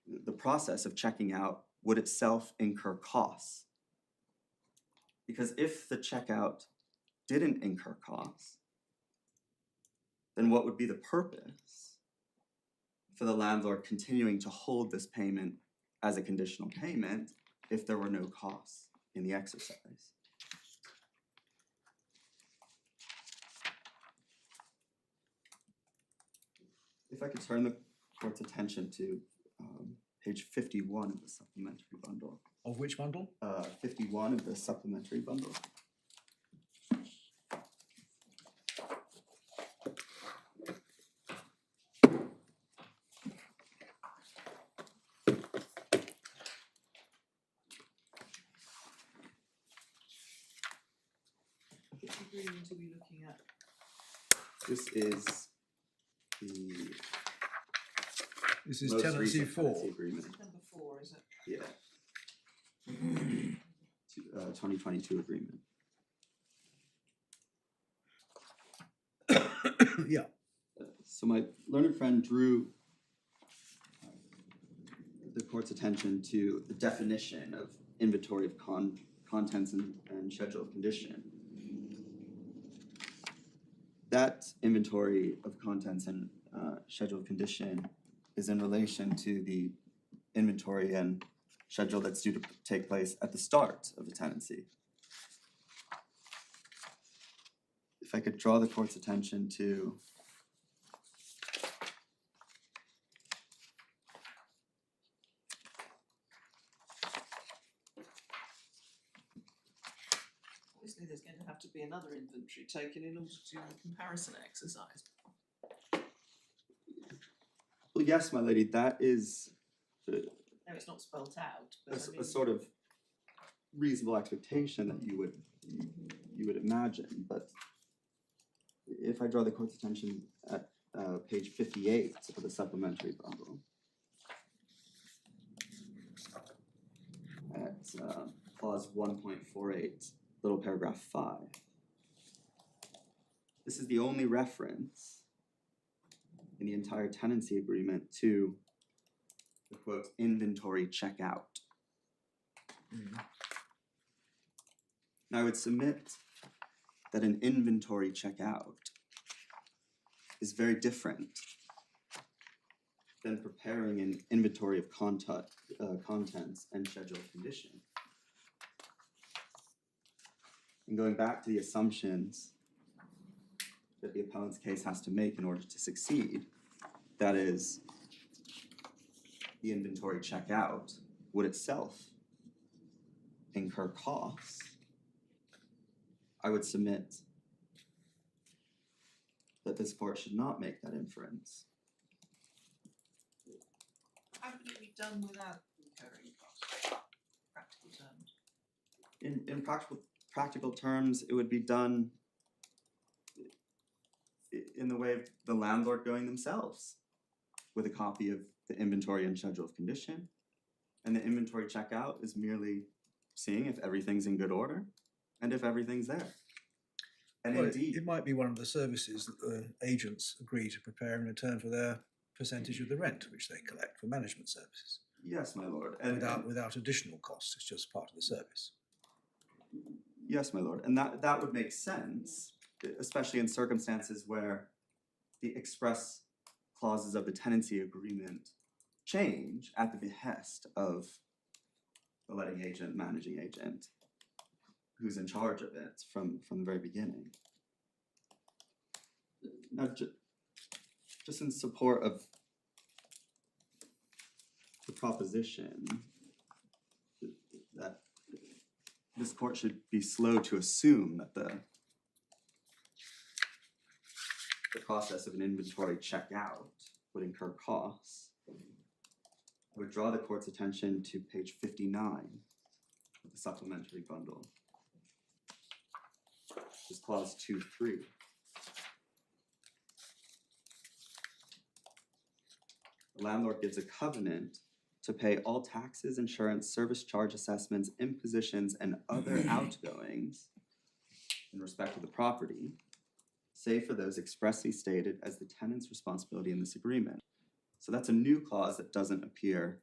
S3: the process of checking out would itself incur costs. Because if the checkout didn't incur costs, then what would be the purpose for the landlord continuing to hold this payment as a conditional payment if there were no costs in the exercise? If I could turn the court's attention to page 51 of the supplementary bundle.
S1: Of which bundle?
S3: 51 of the supplementary bundle.
S4: Which agreement are we looking at?
S3: This is the
S1: This is
S3: most
S1: tenancy
S3: recent
S1: 4.
S3: tenancy agreement.
S4: Number 4, is it?
S3: Yeah. 2022 agreement.
S1: Yeah.
S3: So my learned friend drew the court's attention to the definition of inventory of contents and schedule of condition. That inventory of contents and schedule of condition is in relation to the inventory and schedule that's due to take place at the start of the tenancy. If I could draw the court's attention to
S4: Obviously, there's going to have to be another inventory taken in order to do the comparison exercise.
S3: well, yes, my lady, that is
S4: No, it's not spelt out, but I mean,
S3: a sort of reasonable expectation that you would imagine, but if I draw the court's attention at page 58 of the supplementary bundle, at clause 1.48, little paragraph 5. This is the only reference in the entire tenancy agreement to the quote inventory checkout. Now I would submit that an inventory checkout is very different than preparing an inventory of contents and schedule of condition. And going back to the assumptions that the appellant's case has to make in order to succeed, that is, the inventory checkout would itself incur costs, I would submit that this court should not make that inference.
S4: How can it be done without incurring costs? Practical terms.
S3: In practical terms, it would be done in the way of the landlord going themselves with a copy of the inventory and schedule of condition. And the inventory checkout is merely seeing if everything's in good order and if everything's there. And
S1: Well,
S3: indeed,
S1: it might be one of the services that the agents agree to prepare in return for their percentage of the rent, which they collect for management services,
S3: yes, my lord. And
S1: without additional costs. It's just part of the service.
S3: yes, my lord. And that would make sense, especially in circumstances where the express clauses of the tenancy agreement change at the behest of the letting agent, managing agent, who's in charge of it from the very beginning. Now, just in support of the proposition that this court should be slow to assume that the process of an inventory checkout would incur costs, I would draw the court's attention to page 59 of the supplementary bundle. This is clause 2.3. The landlord gives a covenant to pay all taxes, insurance, service charge assessments, impositions, and other outgoings in respect of the property, save for those expressly stated as the tenant's responsibility in this agreement. So that's a new clause that doesn't appear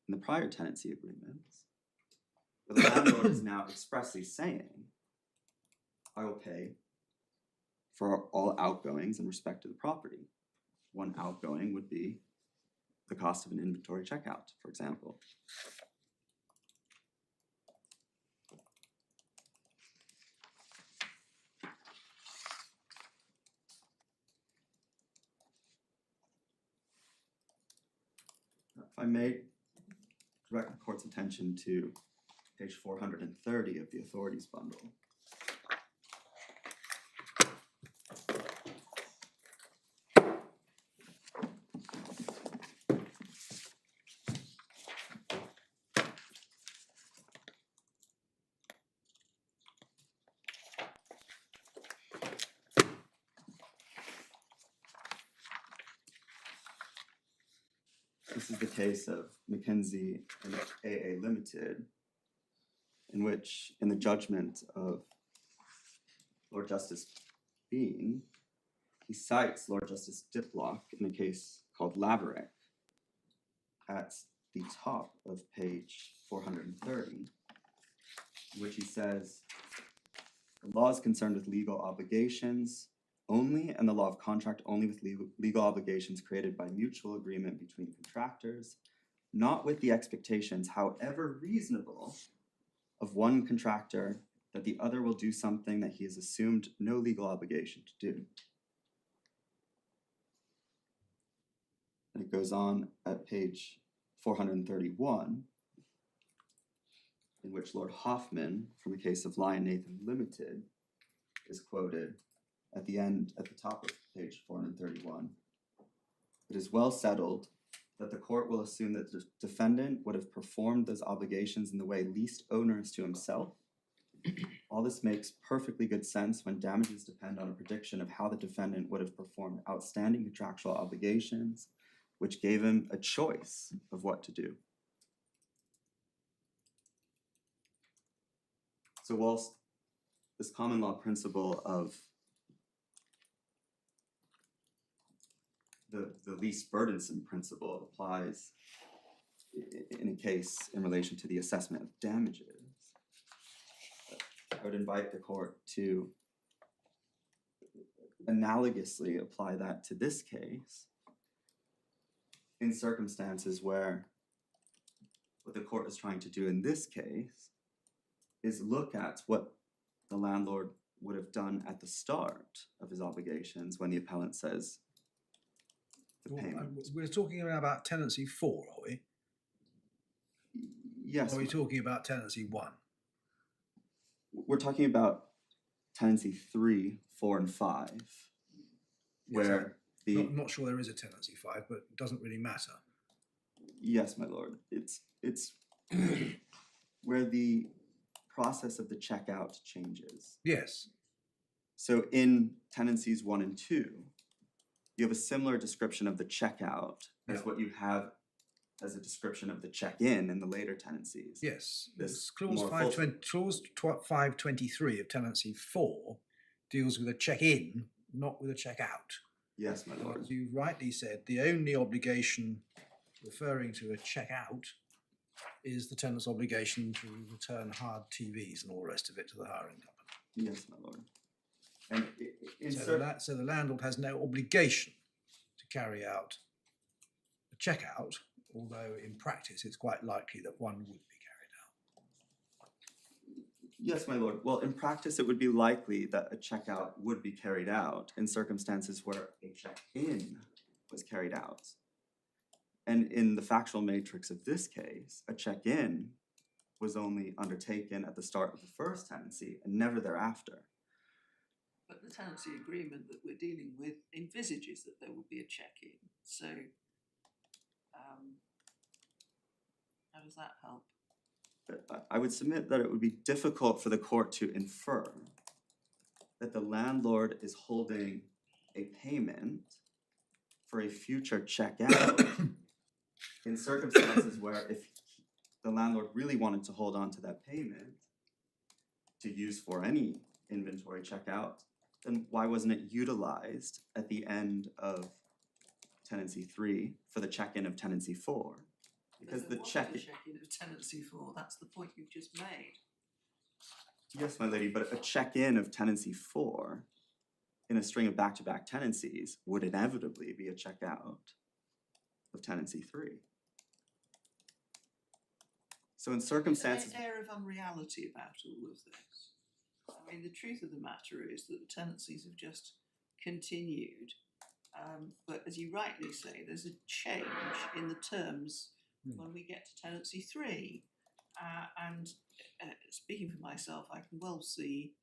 S3: in the prior tenancy agreements. But the landlord is now expressly saying, I will pay for all outgoings in respect to the property. One outgoing would be the cost of an inventory checkout, for example. If I may direct the court's attention to page 430 of the authorities bundle. This is the case of McKenzie and AA Limited, in which, in the judgment of Lord Justice Bean, he cites Lord Justice Diplock in a case called Laverick at the top of page 430, in which he says, the law is concerned with legal obligations only, and the law of contract only with legal obligations created by mutual agreement between contractors, not with the expectations, however reasonable, of one contractor that the other will do something that he has assumed no legal obligation to do. And it goes on at page 431, in which Lord Hoffman, from a case of Lion Nathan Limited, is quoted at the top of page 431. It is well settled that the court will assume that the defendant would have performed those obligations in the way least onerous to himself. All this makes perfectly good sense when damages depend on a prediction of how the defendant would have performed outstanding contractual obligations, which gave him a choice of what to do. So whilst this common law principle of the least burdensome principle applies in a case in relation to the assessment of damages, I would invite the court to analogously apply that to this case in circumstances where what the court is trying to do in this case is look at what the landlord would have done at the start of his obligations when the appellant says the payment.
S1: We're talking about tenancy 4, are we?
S3: Yes,
S1: Or are we talking about tenancy 1?
S3: we're talking about tenancy 3, 4, and 5, where the
S1: Not sure there is a tenancy 5, but it doesn't really matter.
S3: yes, my lord, it's where the process of the checkout changes.
S1: Yes.
S3: So in tenancies 1 and 2, you have a similar description of the checkout as
S1: Yeah.
S3: what you have as a description of the check-in in the later tenancies.
S1: Yes.
S3: This
S1: This clause
S3: more
S1: 523 of tenancy 4 deals with a check-in, not with a check-out.
S3: Yes, my lord.
S1: As you rightly said, the only obligation referring to a check-out is the tenant's obligation to return hard TVs and all the rest of it to the hiring company.
S3: Yes, my lord. And in
S1: So the landlord has no obligation to carry out a check-out, although in practice it's quite likely that one would be carried out.
S3: yes, my lord. Well, in practice, it would be likely that a checkout would be carried out in circumstances where a check-in was carried out. And in the factual matrix of this case, a check-in was only undertaken at the start of the first tenancy and never thereafter.
S4: But the tenancy agreement that we're dealing with envisages that there will be a check-in, so how does that help?
S3: But I would submit that it would be difficult for the court to infer that the landlord is holding a payment for a future checkout in circumstances where if the landlord really wanted to hold on to that payment to use for any inventory checkout, then why wasn't it utilized at the end of tenancy 3 for the check-in of tenancy 4? Because the
S4: there wasn't
S3: check,
S4: a check-in of tenancy 4, that's the point you've just made.
S3: yes, my lady, but a check-in of tenancy 4 in a string of back-to-back tenancies would inevitably be a checkout of tenancy 3. So in circumstances,
S4: There's an air of unreality about all of this. I mean, the truth of the matter is that the tenancies have just continued, but as you rightly say, there's a change in the terms when we get to tenancy 3. And speaking for myself, I can well see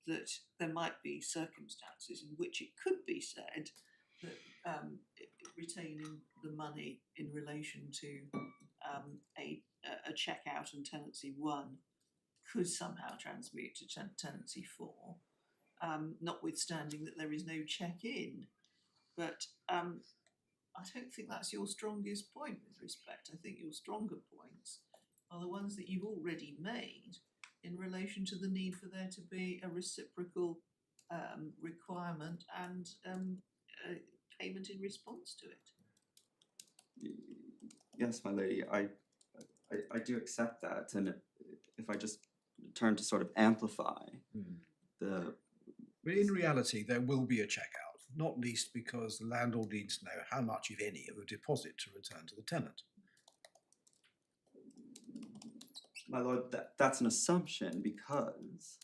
S4: that there might be circumstances in which it could be said that retaining the money in relation to a checkout on tenancy 1 could somehow transmute to tenancy 4, notwithstanding that there is no check-in. But I don't think that's your strongest point with respect. I think your stronger points are the ones that you've already made in relation to the need for there to be a reciprocal requirement and payment in response to it.
S3: yes, my lady, I do accept that. And if I just turn to sort of amplify the
S1: But in reality, there will be a checkout, not least because the landlord needs to know how much, if any, of a deposit to return to the tenant.
S3: my lord, that's an assumption because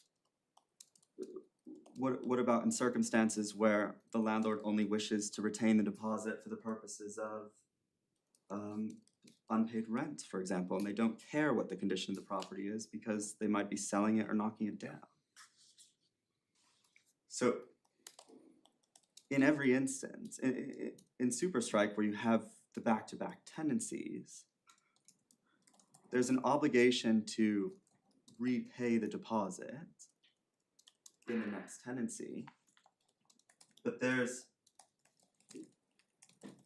S3: what about in circumstances where the landlord only wishes to retain the deposit for the purposes of unpaid rent, for example, and they don't care what the condition of the property is because they might be selling it or knocking it down? So in every instance, in Super Strike, where you have the back-to-back tenancies, there's an obligation to repay the deposit in the next tenancy, but there's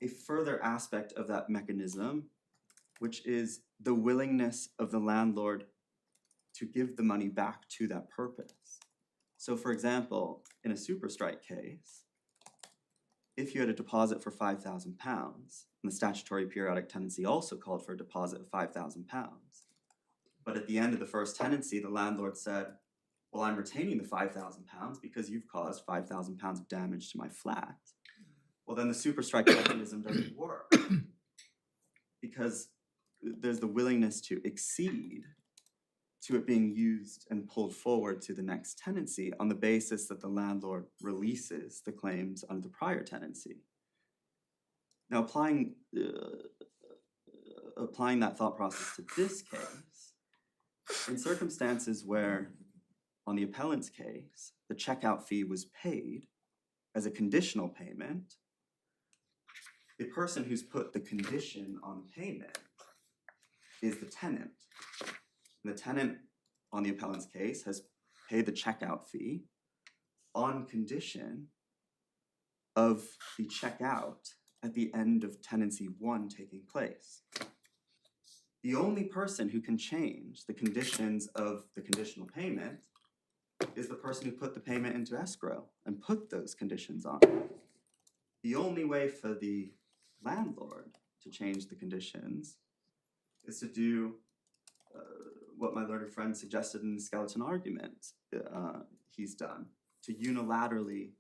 S3: a further aspect of that mechanism, which is the willingness of the landlord to give the money back to that purpose. So for example, in a Super Strike case, if you had a deposit for £5,000, and the statutory periodic tenancy also called for a deposit of £5,000, but at the end of the first tenancy, the landlord said, well, I'm retaining the £5,000 because you've caused £5,000 of damage to my flat. Well, then the super strike mechanism doesn't work because there's the willingness to exceed to it being used and pulled forward to the next tenancy on the basis that the landlord releases the claims under the prior tenancy. Now, applying that thought process to this case, in circumstances where, on the appellant's case, the checkout fee was paid as a conditional payment, the person who's put the condition on payment is the tenant. And the tenant, on the appellant's case, has paid the checkout fee on condition of the checkout at the end of tenancy 1 taking place. The only person who can change the conditions of the conditional payment is the person who put the payment into escrow and put those conditions on. The only way for the landlord to change the conditions is to do what my learned friend suggested in the skeleton argument he's done, to unilaterally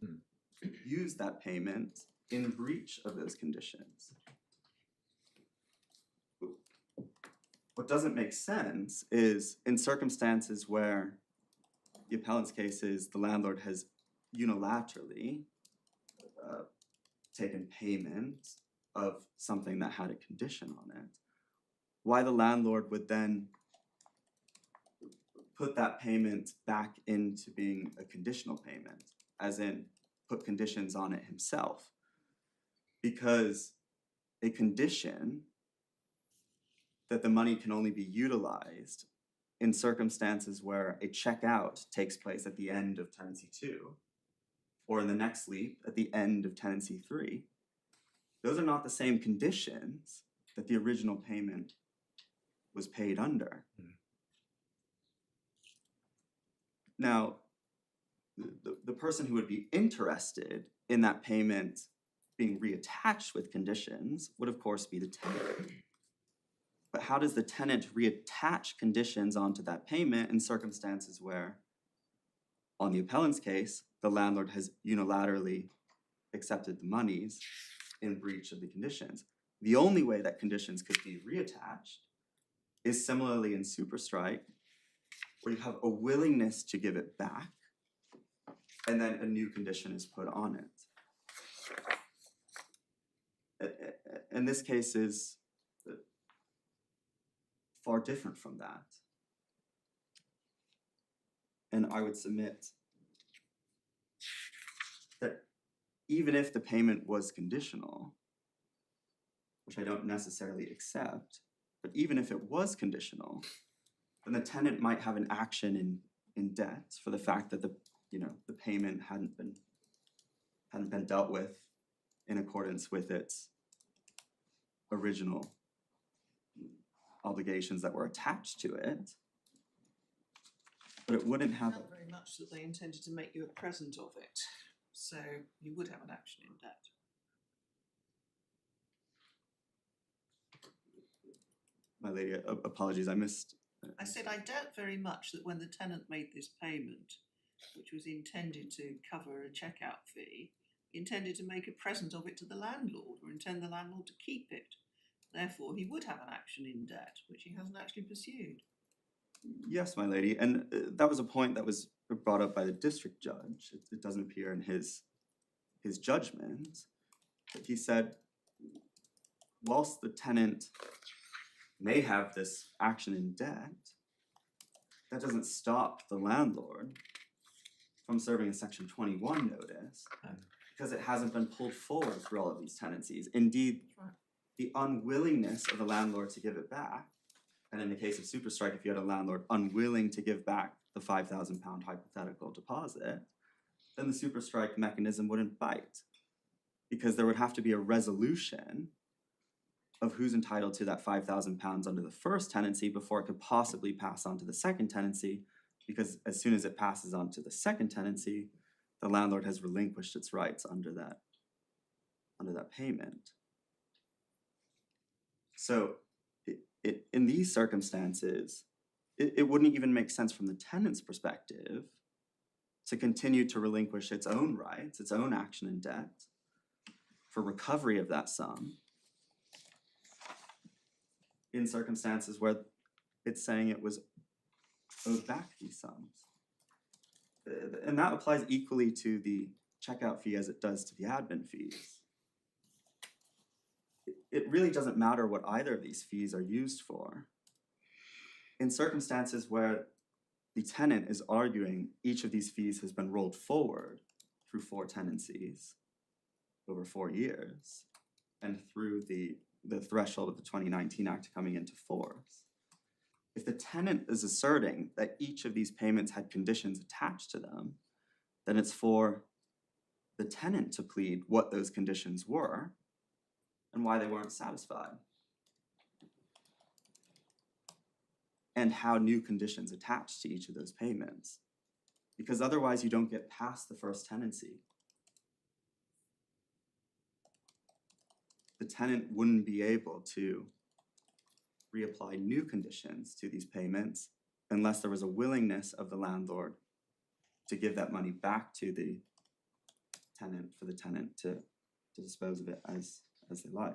S3: use that payment in breach of those conditions. What doesn't make sense is in circumstances where the appellant's case is the landlord has unilaterally taken payment of something that had a condition on it, why the landlord would then put that payment back into being a conditional payment, as in put conditions on it himself. Because a condition that the money can only be utilized in circumstances where a checkout takes place at the end of tenancy 2, or in the next leap at the end of tenancy 3, those are not the same conditions that the original payment was paid under. Now, the person who would be interested in that payment being reattached with conditions would of course be the tenant. But how does the tenant reattach conditions onto that payment in circumstances where, on the appellant's case, the landlord has unilaterally accepted the monies in breach of the conditions? The only way that conditions could be reattached is similarly in superstrike, where you have a willingness to give it back, and then a new condition is put on it. And this case is far different from that. And I would submit that even if the payment was conditional, which I don't necessarily accept, but even if it was conditional, then the tenant might have an action in debt for the fact that the payment hadn't been dealt with in accordance with its original obligations that were attached to it. But it wouldn't have
S4: Not very much that they intended to make you a present of it, so you would have an action in debt.
S3: My lady, apologies, I missed.
S4: I said I doubt very much that when the tenant made this payment, which was intended to cover a checkout fee, intended to make a present of it to the landlord or intend the landlord to keep it. Therefore, he would have an action in debt, which he hasn't actually pursued.
S3: Yes, my lady, and that was a point that was brought up by the district judge. It doesn't appear in his judgment. But he said, whilst the tenant may have this action in debt, that doesn't stop the landlord from serving a Section 21 notice because it hasn't been pulled forward through all of these tenancies. Indeed, the unwillingness of the landlord to give it back, and in the case of superstrike, if you had a landlord unwilling to give back the £5,000 hypothetical deposit, then the superstrike mechanism wouldn't bite, because there would have to be a resolution of who's entitled to that £5,000 under the first tenancy before it could possibly pass on to the second tenancy, because as soon as it passes on to the second tenancy, the landlord has relinquished its rights under that payment. So in these circumstances, it wouldn't even make sense from the tenant's perspective to continue to relinquish its own rights, its own action in debt for recovery of that sum in circumstances where it's saying it was owed back these sums. And that applies equally to the checkout fee as it does to the admin fees. It really doesn't matter what either of these fees are used for. In circumstances where the tenant is arguing each of these fees has been rolled forward through 4 tenancies over 4 years and through the threshold of the 2019 Act coming into force. If the tenant is asserting that each of these payments had conditions attached to them, then it's for the tenant to plead what those conditions were and why they weren't satisfied, and how new conditions attach to each of those payments, because otherwise you don't get past the first tenancy. The tenant wouldn't be able to reapply new conditions to these payments unless there was a willingness of the landlord to give that money back to the tenant for the tenant to dispose of it as they like.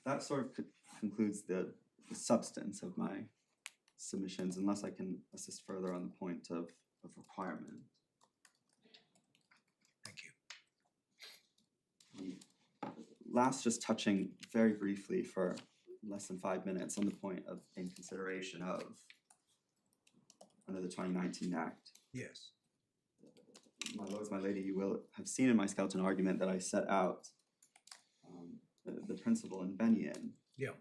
S3: That sort of concludes the substance of my submissions, unless I can assist further on the point of requirement.
S1: Thank you.
S3: Last, just touching very briefly for less than 5 minutes on the point of in consideration of under the 2019 Act.
S1: Yes.
S3: My lords, my lady, you will have seen in my skeleton argument that I set out the principle in Bennion
S1: Yeah.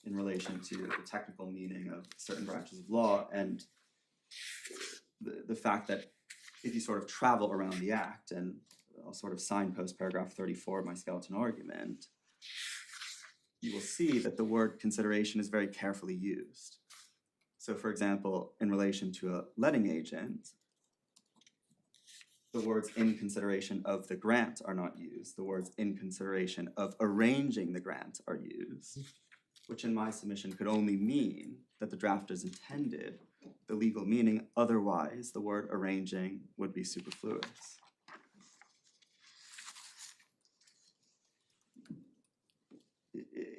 S3: in relation to the technical meaning of certain branches of law, and the fact that if you sort of travel around the Act, and I'll sort of signpost paragraph 34 of my skeleton argument, you will see that the word consideration is very carefully used. So for example, in relation to a letting agent, the words in consideration of the grant are not used. The words in consideration of arranging the grant are used, which in my submission could only mean that the drafters intended the legal meaning. Otherwise, the word arranging would be superfluous.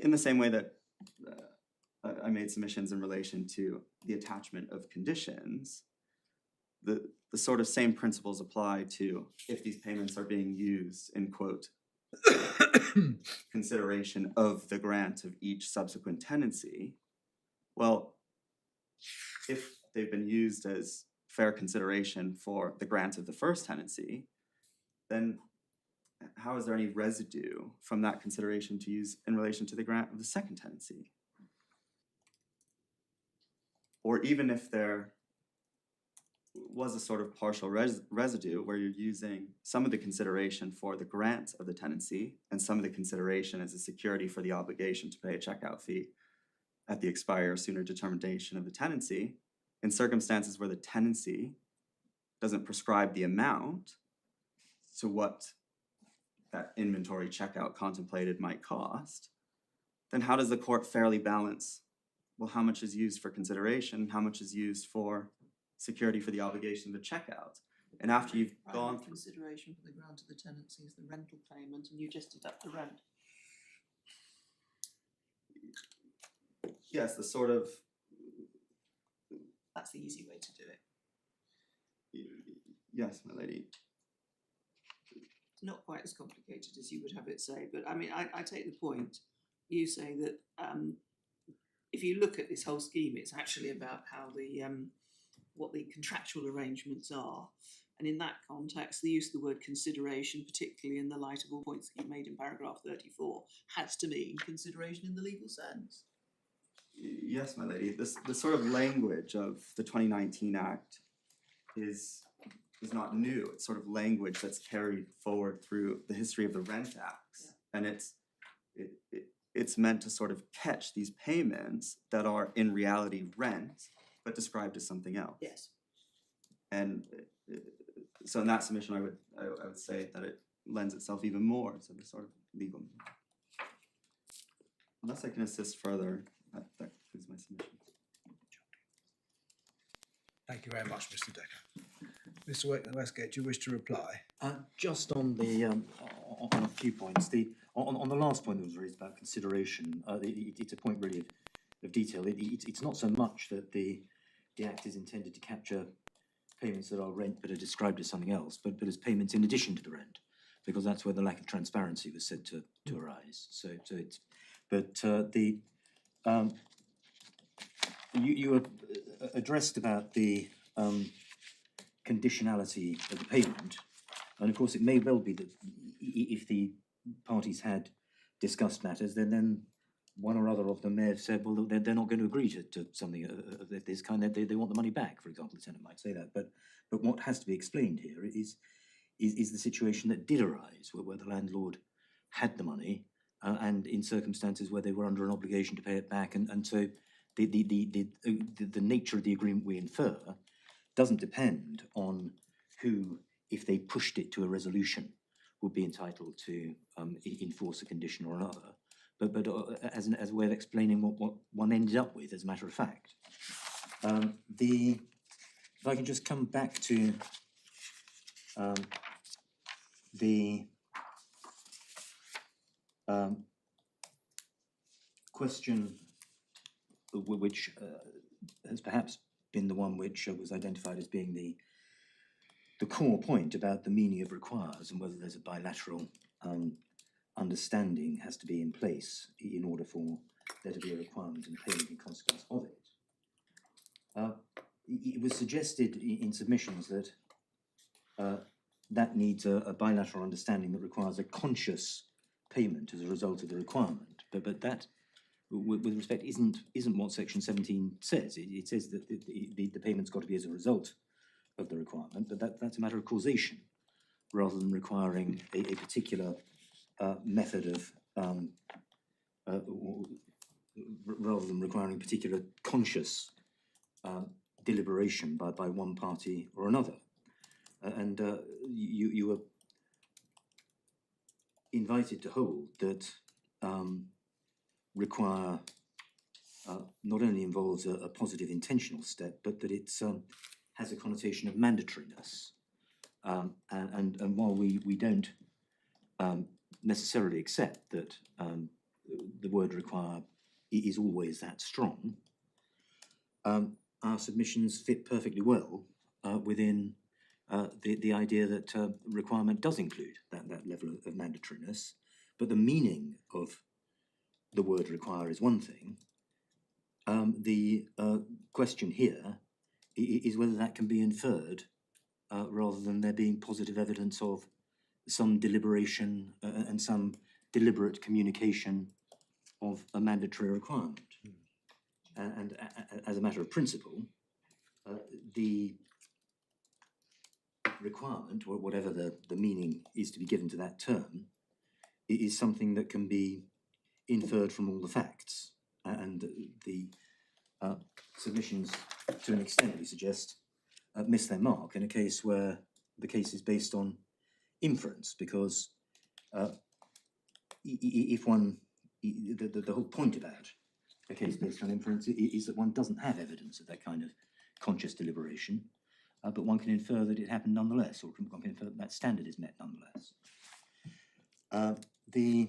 S3: In the same way that I made submissions in relation to the attachment of conditions, the sort of same principles apply to if these payments are being used in, quote, consideration of the grant of each subsequent tenancy. Well, if they've been used as fair consideration for the grant of the first tenancy, then how is there any residue from that consideration to use in relation to the grant of the second tenancy? Or even if there was a sort of partial residue where you're using some of the consideration for the grant of the tenancy and some of the consideration as a security for the obligation to pay a checkout fee at the expiry or sooner determination of the tenancy, in circumstances where the tenancy doesn't prescribe the amount to what that inventory checkout contemplated might cost, then how does the court fairly balance, well, how much is used for consideration, how much is used for security for the obligation of the checkout? And after you've gone through
S4: consideration for the grant of the tenancy is the rental payment, and you just deduct the rent.
S3: yes, the sort of
S4: That's the easy way to do it.
S3: yes, my lady.
S4: It's not quite as complicated as you would have it say, but I mean, I take the point. You say that if you look at this whole scheme, it's actually about how the what the contractual arrangements are. And in that context, the use of the word consideration, particularly in the light of all points that you made in paragraph 34, has to mean consideration in the legal sense.
S3: Yes, my lady. The sort of language of the 2019 Act is not new. It's sort of language that's carried forward through the history of the Rent Acts, and it's meant to sort of catch these payments that are in reality rent, but described as something else.
S4: Yes.
S3: And so in that submission, I would say that it lends itself even more to the sort of legal meaning. Unless I can assist further, that concludes my submission.
S1: Thank you very much, Mr. Decker. Mr. Westgate, do you wish to reply?
S2: Just on the on a few points, on the last point that was raised about consideration, it's a point really of detail. It's not so much that the Act is intended to capture payments that are rent but are described as something else, but as payments in addition to the rent, because that's where the lack of transparency was said to arise. So it's, but you were addressed about the conditionality of the payment, and of course it may well be that if the parties had discussed matters, then one or other of them may have said, well, they're not going to agree to something of this kind. They want the money back, for example. The tenant might say that, but what has to be explained here is the situation that did arise, where the landlord had the money, and in circumstances where they were under an obligation to pay it back, and so the nature of the agreement we infer doesn't depend on who, if they pushed it to a resolution, would be entitled to enforce a condition or another, but as a way of explaining what one ended up with, as a matter of fact. If I can just come back to the question which has perhaps been the one which was identified as being the core point about the meaning of requires, and whether there's a bilateral understanding has to be in place in order for there to be a requirement and payment in consequence of it. It was suggested in submissions that that needs a bilateral understanding that requires a conscious payment as a result of the requirement, but that, with respect, isn't what Section 17 says. It says that the payment's got to be as a result of the requirement, but that's a matter of causation, rather than requiring a particular method of, rather than requiring particular conscious deliberation by one party or another. And you were invited to hold that require not only involves a positive intentional step, but that it has a connotation of mandatoriness. And while we don't necessarily accept that the word require is always that strong, our submissions fit perfectly well within the idea that requirement does include that level of mandatoriness, but the meaning of the word require is one thing. The question here is whether that can be inferred rather than there being positive evidence of some deliberation and some deliberate communication of a mandatory requirement. And as a matter of principle, the requirement, or whatever the meaning is to be given to that term, is something that can be inferred from all the facts. And the submissions, to an extent, we suggest, miss their mark in a case where the case is based on inference, because if one, the whole point about a case based on inference is that one doesn't have evidence of that kind of conscious deliberation, but one can infer that it happened nonetheless, or one can infer that that standard is met nonetheless. The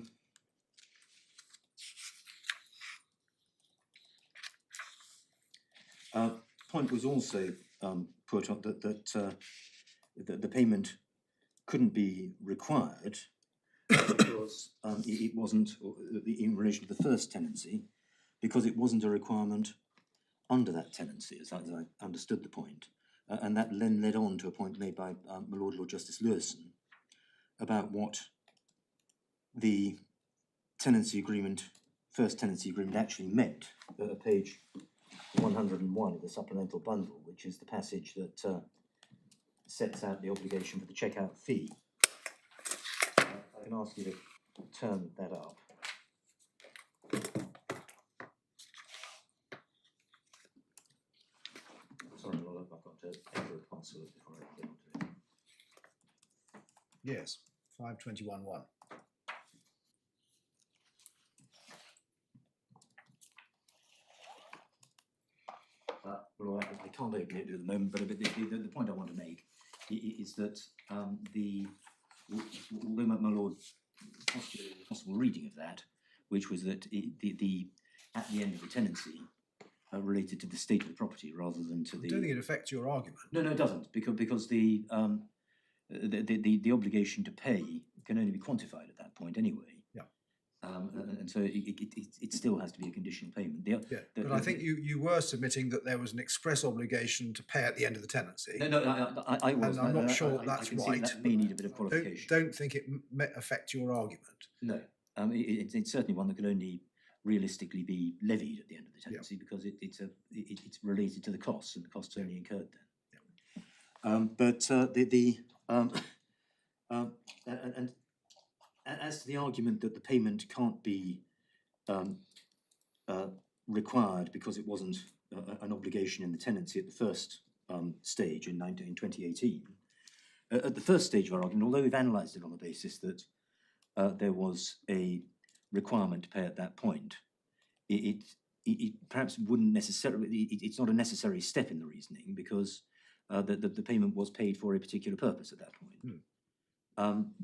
S2: point was also put up that the payment couldn't be required because it wasn't, in relation to the first tenancy, because it wasn't a requirement under that tenancy, as I understood the point. And that then led on to a point made by my Lord Justice Lewison about what the tenancy agreement, first tenancy agreement, actually meant. Page 101 of the supplemental bundle, which is the passage that sets out the obligation for the checkout fee. I can ask you to turn that up. Sorry, Lord, I've got to enter a password before I get onto it.
S1: Yes, 521.1.
S2: can't open it at the moment, but the point I want to make is that although my Lord postulated a possible reading of that, which was that at the end of the tenancy related to the state of the property rather than to
S1: I don't think it affects your argument.
S2: No, it doesn't, because the obligation to pay can only be quantified at that point anyway.
S1: Yeah.
S2: And so it still has to be a conditional payment.
S1: But I think you were submitting that there was an express obligation to pay at the end of the tenancy.
S2: No, I was.
S1: And I'm not sure
S2: I
S1: that's
S2: can see
S1: right.
S2: that may need a bit of qualification.
S1: Don't think it affect your argument.
S2: No, it's certainly one that can only realistically be levied at the end of the tenancy because it's related to the costs, and the costs only incurred then. And as to the argument that the payment can't be required because it wasn't an obligation in the tenancy at the first stage in 2018, at the first stage of our argument, although we've analysed it on the basis that there was a requirement to pay at that point, it perhaps wouldn't necessarily, it's not a necessary step in the reasoning because the payment was paid for a particular purpose at that point.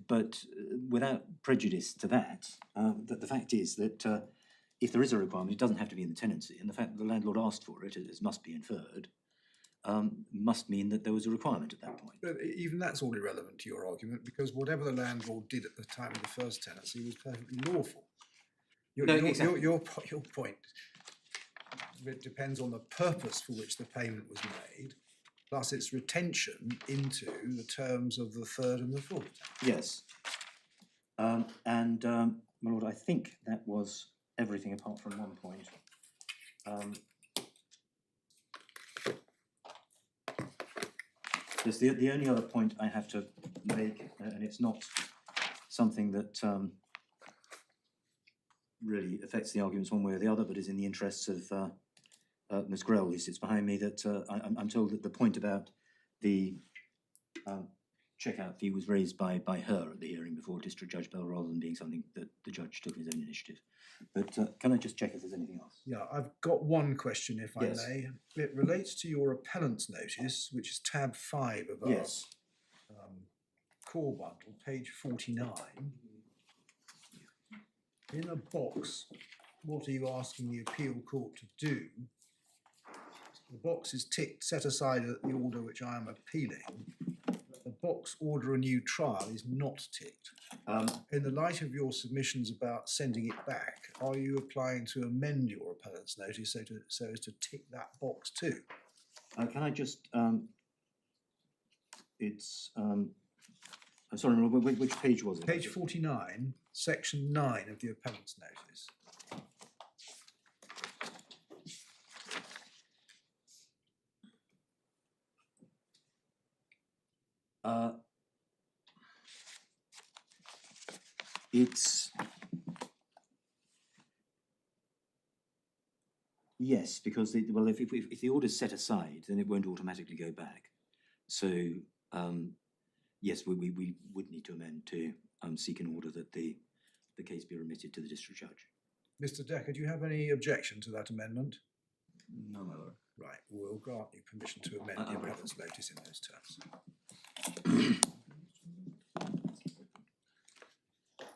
S2: But without prejudice to that, the fact is that if there is a requirement, it doesn't have to be in the tenancy, and the fact that the landlord asked for it, as must be inferred, must mean that there was a requirement at that point.
S1: But even that's all irrelevant to your argument because whatever the landlord did at the time of the first tenancy was perfectly lawful. Your point depends on the purpose for which the payment was made, plus its retention into the terms of the third and the fourth.
S2: Yes. My Lord, I think that was everything apart from one point. There's the only other point I have to make, and it's not something that really affects the arguments one way or the other, but is in the interests of Ms. Grell, who sits behind me, that I'm told that the point about the checkout fee was raised by her at the hearing before District Judge Bell rather than being something that the judge took his own initiative. But can I just check if there's anything else?
S1: Yeah, I've got one question, if
S2: Yes.
S1: I may. It relates to your appellant's notice, which is tab 5 of our
S2: Yes.
S1: core bundle, page 49. In a box, what are you asking the appeal court to do? The box is ticked, set aside at the order which I am appealing. The box order a new trial is not ticked. In the light of your submissions about sending it back, are you applying to amend your appellant's notice so as to tick that box too?
S2: Can I just, sorry, which page was it?
S1: Page 49, section 9 of the appellant's notice.
S2: It's yes, because if the order's set aside, then it won't automatically go back. So yes, we would need to amend to seek an order that the case be remitted to the district judge.
S1: Mr. Decker, do you have any objection to that amendment?
S3: No, my lord.
S1: Right, we'll grant you permission to amend the appellant's notice in those terms.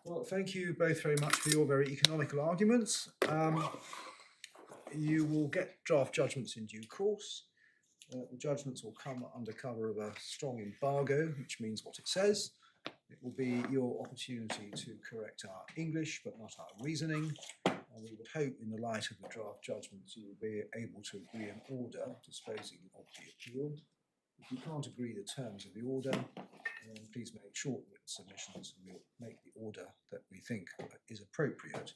S1: Well, thank you both very much for your very economical arguments. You will get draft judgments in due course. The judgments will come under cover of a strong embargo, which means what it says. It will be your opportunity to correct our English, but not our reasoning. And we would hope, in the light of the draft judgments, you will be able to agree an order disposing of the appeal. If you can't agree the terms of the order, then please make short written submissions and we'll make the order that we think is appropriate.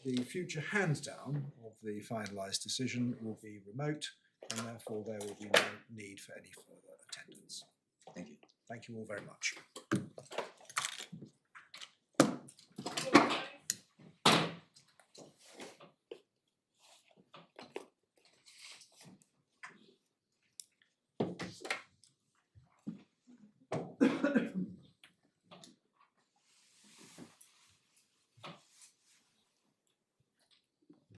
S1: The future hands down of the finalised decision will be remote, and therefore there will be no need for any further attendance.
S2: Thank you.
S1: Thank you all very much.